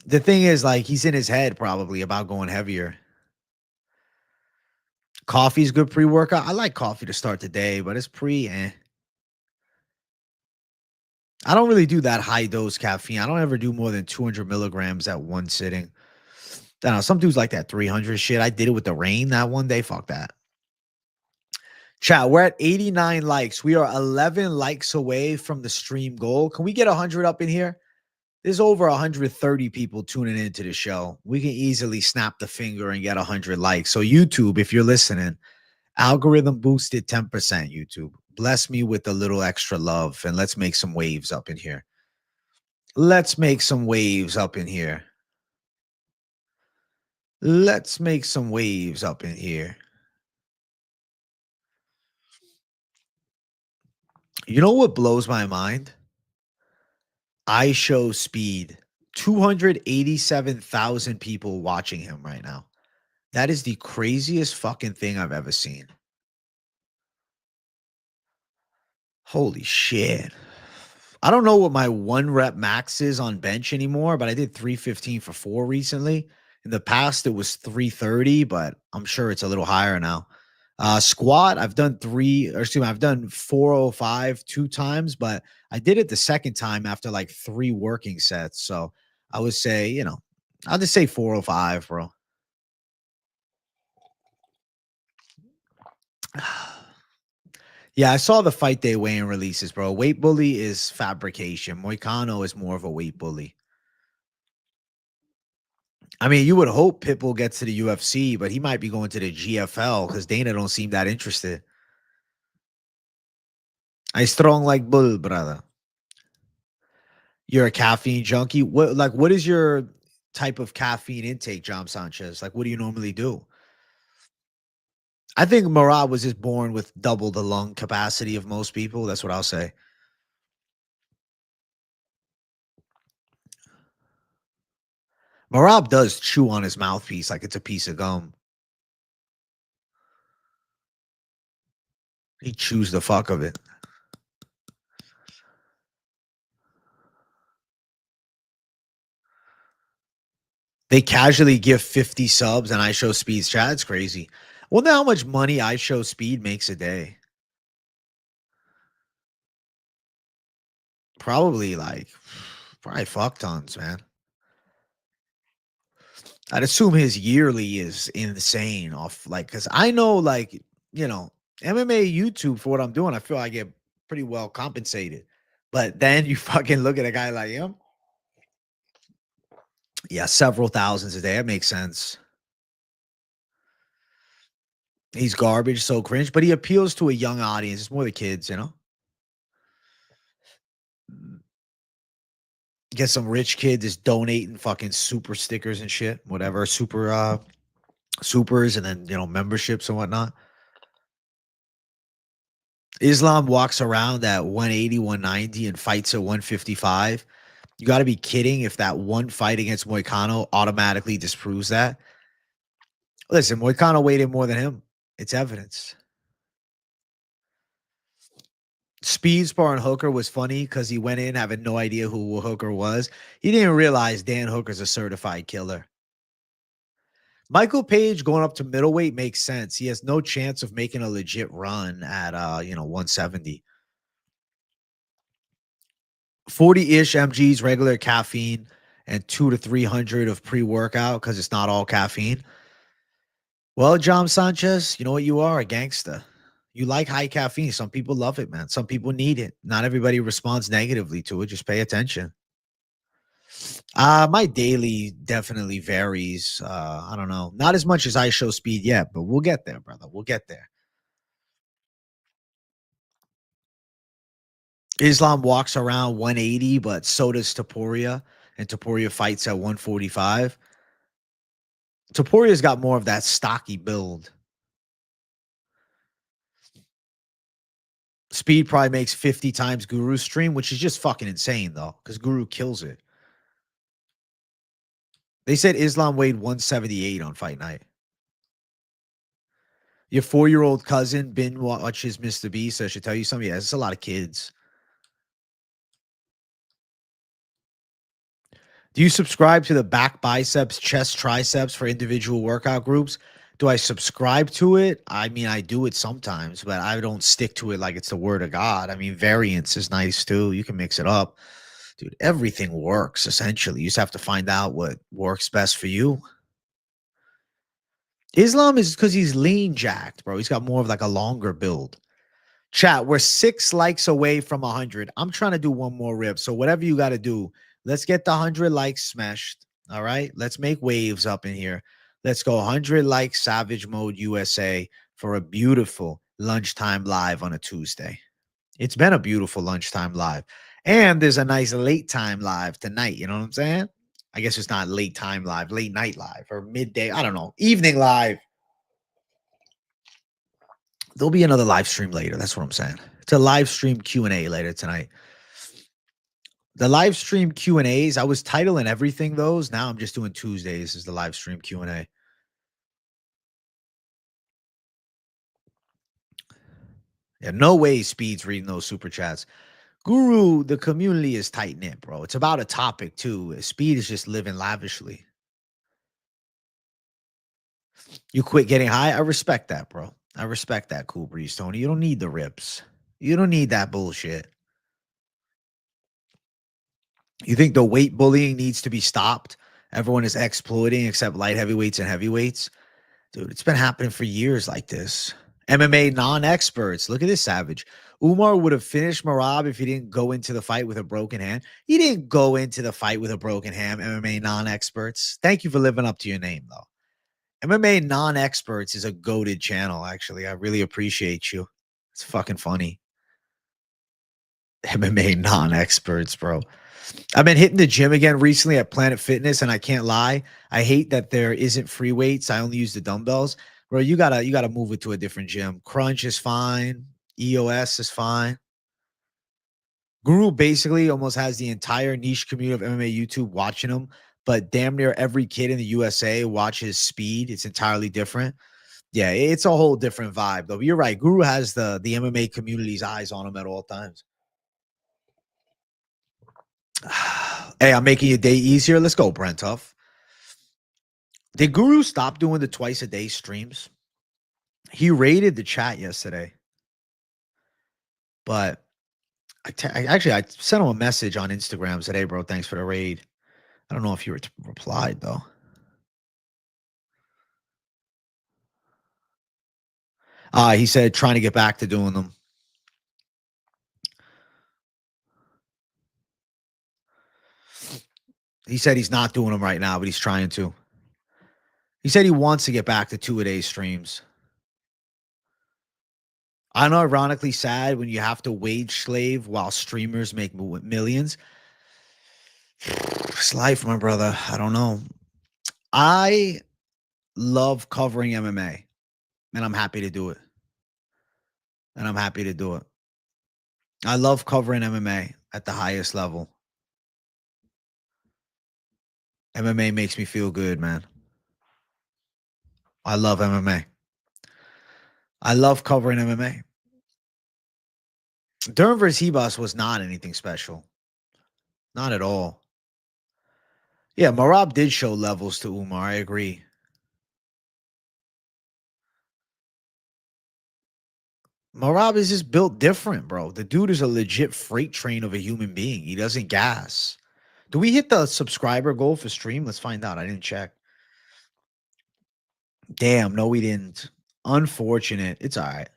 The thing is, like, he's in his head probably about going heavier. Coffee's good pre-workout. I like coffee to start the day, but it's pre. I don't really do that high dose caffeine. I don't ever do more than 200 milligrams at one sitting. I don't know. Some dudes like that 300 shit. I did it with the rain that one day. Fuck that. Chat, we're at 89 likes. We are 11 likes away from the stream goal. Can we get 100 up in here? There's over 130 people tuning into the show. We can easily snap the finger and get 100 likes. So YouTube, if you're listening, algorithm boosted 10%, YouTube. Bless me with a little extra love, and let's make some waves up in here. Let's make some waves up in here. Let's make some waves up in here. You know what blows my mind? I show speed. 287,000 people watching him right now. That is the craziest fucking thing I've ever seen. Holy shit. I don't know what my 1 rep max is on bench anymore, but I did 315 for 4 recently. In the past, it was 330, but I'm sure it's a little higher now. Squat, I've done 405 2 times, but I did it the second time after like 3 working sets. So I would say, I'll just say 405, bro. Yeah, I saw the fight day weigh-in releases, bro. Weight bully is fabrication. Moicano is more of a weight bully. I mean, you would hope Pitbull gets to the UFC, but he might be going to the GFL because Dana don't seem that interested. I strong like bull, brother. You're a caffeine junkie. What is your type of caffeine intake, John Sanchez? Like, what do you normally do? I think Marab was just born with double the lung capacity of most people. That's what I'll say. Marab does chew on his mouthpiece like it's a piece of gum. He chews the fuck of it. They casually give 50 subs and I show speed's chat. It's crazy. Wonder how much money I show speed makes a day. Probably probably fuck tons, man. I'd assume his yearly is insane off because I know MMA YouTube for what I'm doing, I feel I get pretty well compensated. But then you fucking look at a guy like him. Yeah, several thousands a day. That makes sense. He's garbage, so cringe, but he appeals to a young audience. It's more the kids. Get some rich kid just donating fucking super stickers and shit, whatever, supers and then memberships and whatnot. Islam walks around at 180, 190 and fights at 155. You got to be kidding if that one fight against Moicano automatically disproves that. Listen, Moicano weighed in more than him. It's evidence. Speed sparring Hooker was funny because he went in having no idea who Hooker was. He didn't realize Dan Hooker's a certified killer. Michael Page going up to middleweight makes sense. He has no chance of making a legit run at 170. 40-ish mg's regular caffeine and 200 to 300 of pre-workout because it's not all caffeine. Well, John Sanchez, you know what you are? A gangster. You like high caffeine. Some people love it, man. Some people need it. Not everybody responds negatively to it. Just pay attention. My daily definitely varies. I don't know. Not as much as I show speed yet, but we'll get there, brother. We'll get there. Islam walks around 180, but so does Topuria, and Topuria fights at 145. Topuria's got more of that stocky build. Speed probably makes 50 times Guru's stream, which is just fucking insane, though, because Guru kills it. They said Islam weighed 178 on fight night. Your 4-year-old cousin watches Mr. Beast. I should tell you something. Yeah, it's a lot of kids. Do you subscribe to the back biceps, chest triceps for individual workout groups? Do I subscribe to it? I mean, I do it sometimes, but I don't stick to it like it's the word of God. I mean, variance is nice too. You can mix it up. Dude, everything works essentially. You just have to find out what works best for you. Islam is because he's lean jacked, bro. He's got more of like a longer build. Chat, we're 6 likes away from 100. I'm trying to do one more rip. So whatever you got to do, let's get the 100 likes smashed. All right. Let's make waves up in here. Let's go 100 likes Savage Mode USA for a beautiful lunchtime live on a Tuesday. It's been a beautiful lunchtime live. And there's a nice late time live tonight. You know what I'm saying? I guess it's not late time live, late night live, or midday. I don't know. Evening live. There'll be another live stream later. That's what I'm saying. It's a live stream Q&A later tonight. The live stream Q&As, I was titling everything those. Now I'm just doing Tuesdays as the live stream Q&A. Yeah, no way Speed's reading those super chats. Guru, the community is tight-knit, bro. It's about a topic, too. Speed is just living lavishly. You quit getting high? I respect that, bro. I respect that, Cool Breeze, Tony. You don't need the rips. You don't need that bullshit. You think the weight bullying needs to be stopped? Everyone is exploiting except light heavyweights and heavyweights. Dude, it's been happening for years like this. MMA non-experts. Look at this savage. Umar would have finished Merab if he didn't go into the fight with a broken hand. He didn't go into the fight with a broken hand, MMA non-experts. Thank you for living up to your name, though. MMA non-experts is a goated channel, actually. I really appreciate you. It's fucking funny. MMA non-experts, bro. I've been hitting the gym again recently at Planet Fitness, and I can't lie. I hate that there isn't free weights. I only use the dumbbells. Bro, you gotta move it to a different gym. Crunch is fine. EOS is fine. Guru basically almost has the entire niche community of MMA YouTube watching him, but damn near every kid in the USA watches Speed. It's entirely different. Yeah, it's a whole different vibe, though. But you're right. Guru has the MMA community's eyes on him at all times. Hey, I'm making your day easier. Let's go, Brent Huff. Did Guru stop doing the twice a day streams? He raided the chat yesterday, but I sent him a message on Instagram. Said, "Hey, bro, thanks for the raid." I don't know if you replied though. He said trying to get back to doing them. He said he's not doing them right now, but he's trying to. He said he wants to get back to 2-a-day streams. I know, ironically sad when you have to wage slave while streamers make millions. It's life, my brother. I don't know. I love covering MMA, and I'm happy to do it. I love covering MMA at the highest level. MMA makes me feel good, man. I love MMA. I love covering MMA. Dern vs. Hebus was not anything special. Not at all. Yeah, Merab did show levels to Umar. I agree. Merab is just built different, bro. The dude is a legit freight train of a human being. He doesn't gas. Do we hit the subscriber goal for stream? Let's find out. I didn't check. Damn, no, we didn't. Unfortunate. It's all right.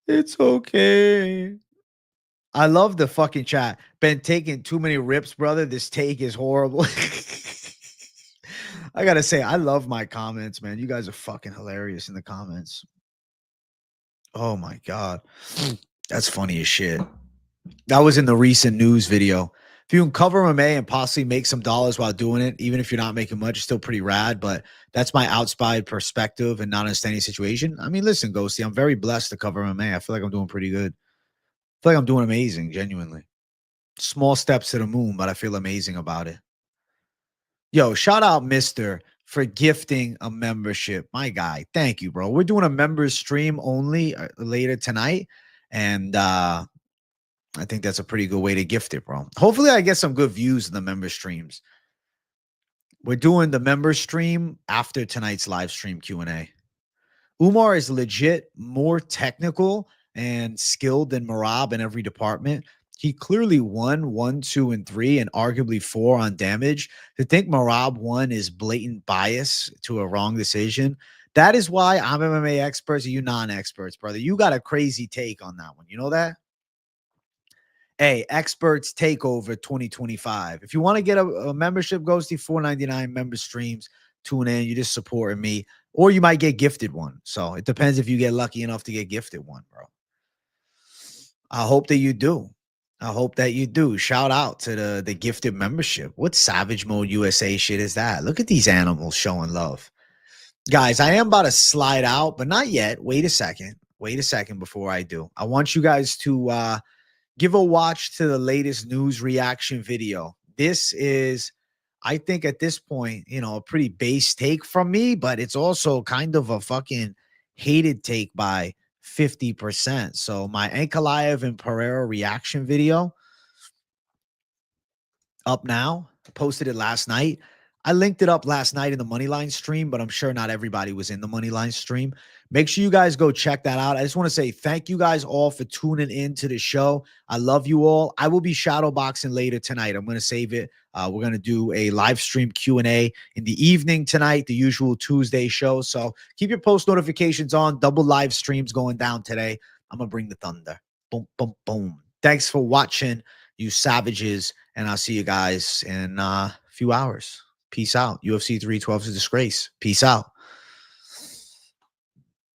It's okay. I love the fucking chat. Been taking too many rips, brother. This take is horrible. I gotta say, I love my comments, man. You guys are fucking hilarious in the comments. Oh my God. That's funny as shit. That was in the recent news video. If you can cover MMA and possibly make some dollars while doing it, even if you're not making much, it's still pretty rad. But that's my outside perspective and not understanding the situation. I mean, listen, Ghosty, I'm very blessed to cover MMA. I feel like I'm doing pretty good. I feel like I'm doing amazing, genuinely. Small steps to the moon, but I feel amazing about it. Yo, shout out Mister for gifting a membership. My guy, thank you, bro. We're doing a members stream only later tonight. And I think that's a pretty good way to gift it, bro. Hopefully I get some good views in the member streams. We're doing the member stream after tonight's live stream Q&A. Umar is legit more technical and skilled than Merab in every department. He clearly won 1, 2, and 3, and arguably 4 on damage. To think Merab won is blatant bias to a wrong decision. That is why I'm MMA experts and you non-experts, brother. You got a crazy take on that one. You know that? Hey, Experts Takeover 2025. If you want to get a membership, Ghosty, $4.99 member streams. Tune in. You're just supporting me. Or you might get gifted one. So it depends if you get lucky enough to get gifted one, bro. I hope that you do. I hope that you do. Shout out to the gifted membership. What Savage Mode USA shit is that? Look at these animals showing love. Guys, I am about to slide out, but not yet. Wait a second. Wait a second before I do. I want you guys to give a watch to the latest news reaction video. This is, I think at this point, a pretty base take from me, but it's also kind of a fucking hated take by 50%. So my Ankalaev and Pereira reaction video up now. Posted it last night. I linked it up last night in the Moneyline stream, but I'm sure not everybody was in the Moneyline stream. Make sure you guys go check that out. I just want to say thank you guys all for tuning in to the show. I love you all. I will be shadow boxing later tonight. I'm going to save it. We're going to do a live stream Q&A in the evening tonight, the usual Tuesday show. So keep your post notifications on. Double live streams going down today. I'm going to bring the thunder. Boom, boom, boom. Thanks for watching, you savages. And I'll see you guys in a few hours. Peace out. UFC 312 is a disgrace. Peace out.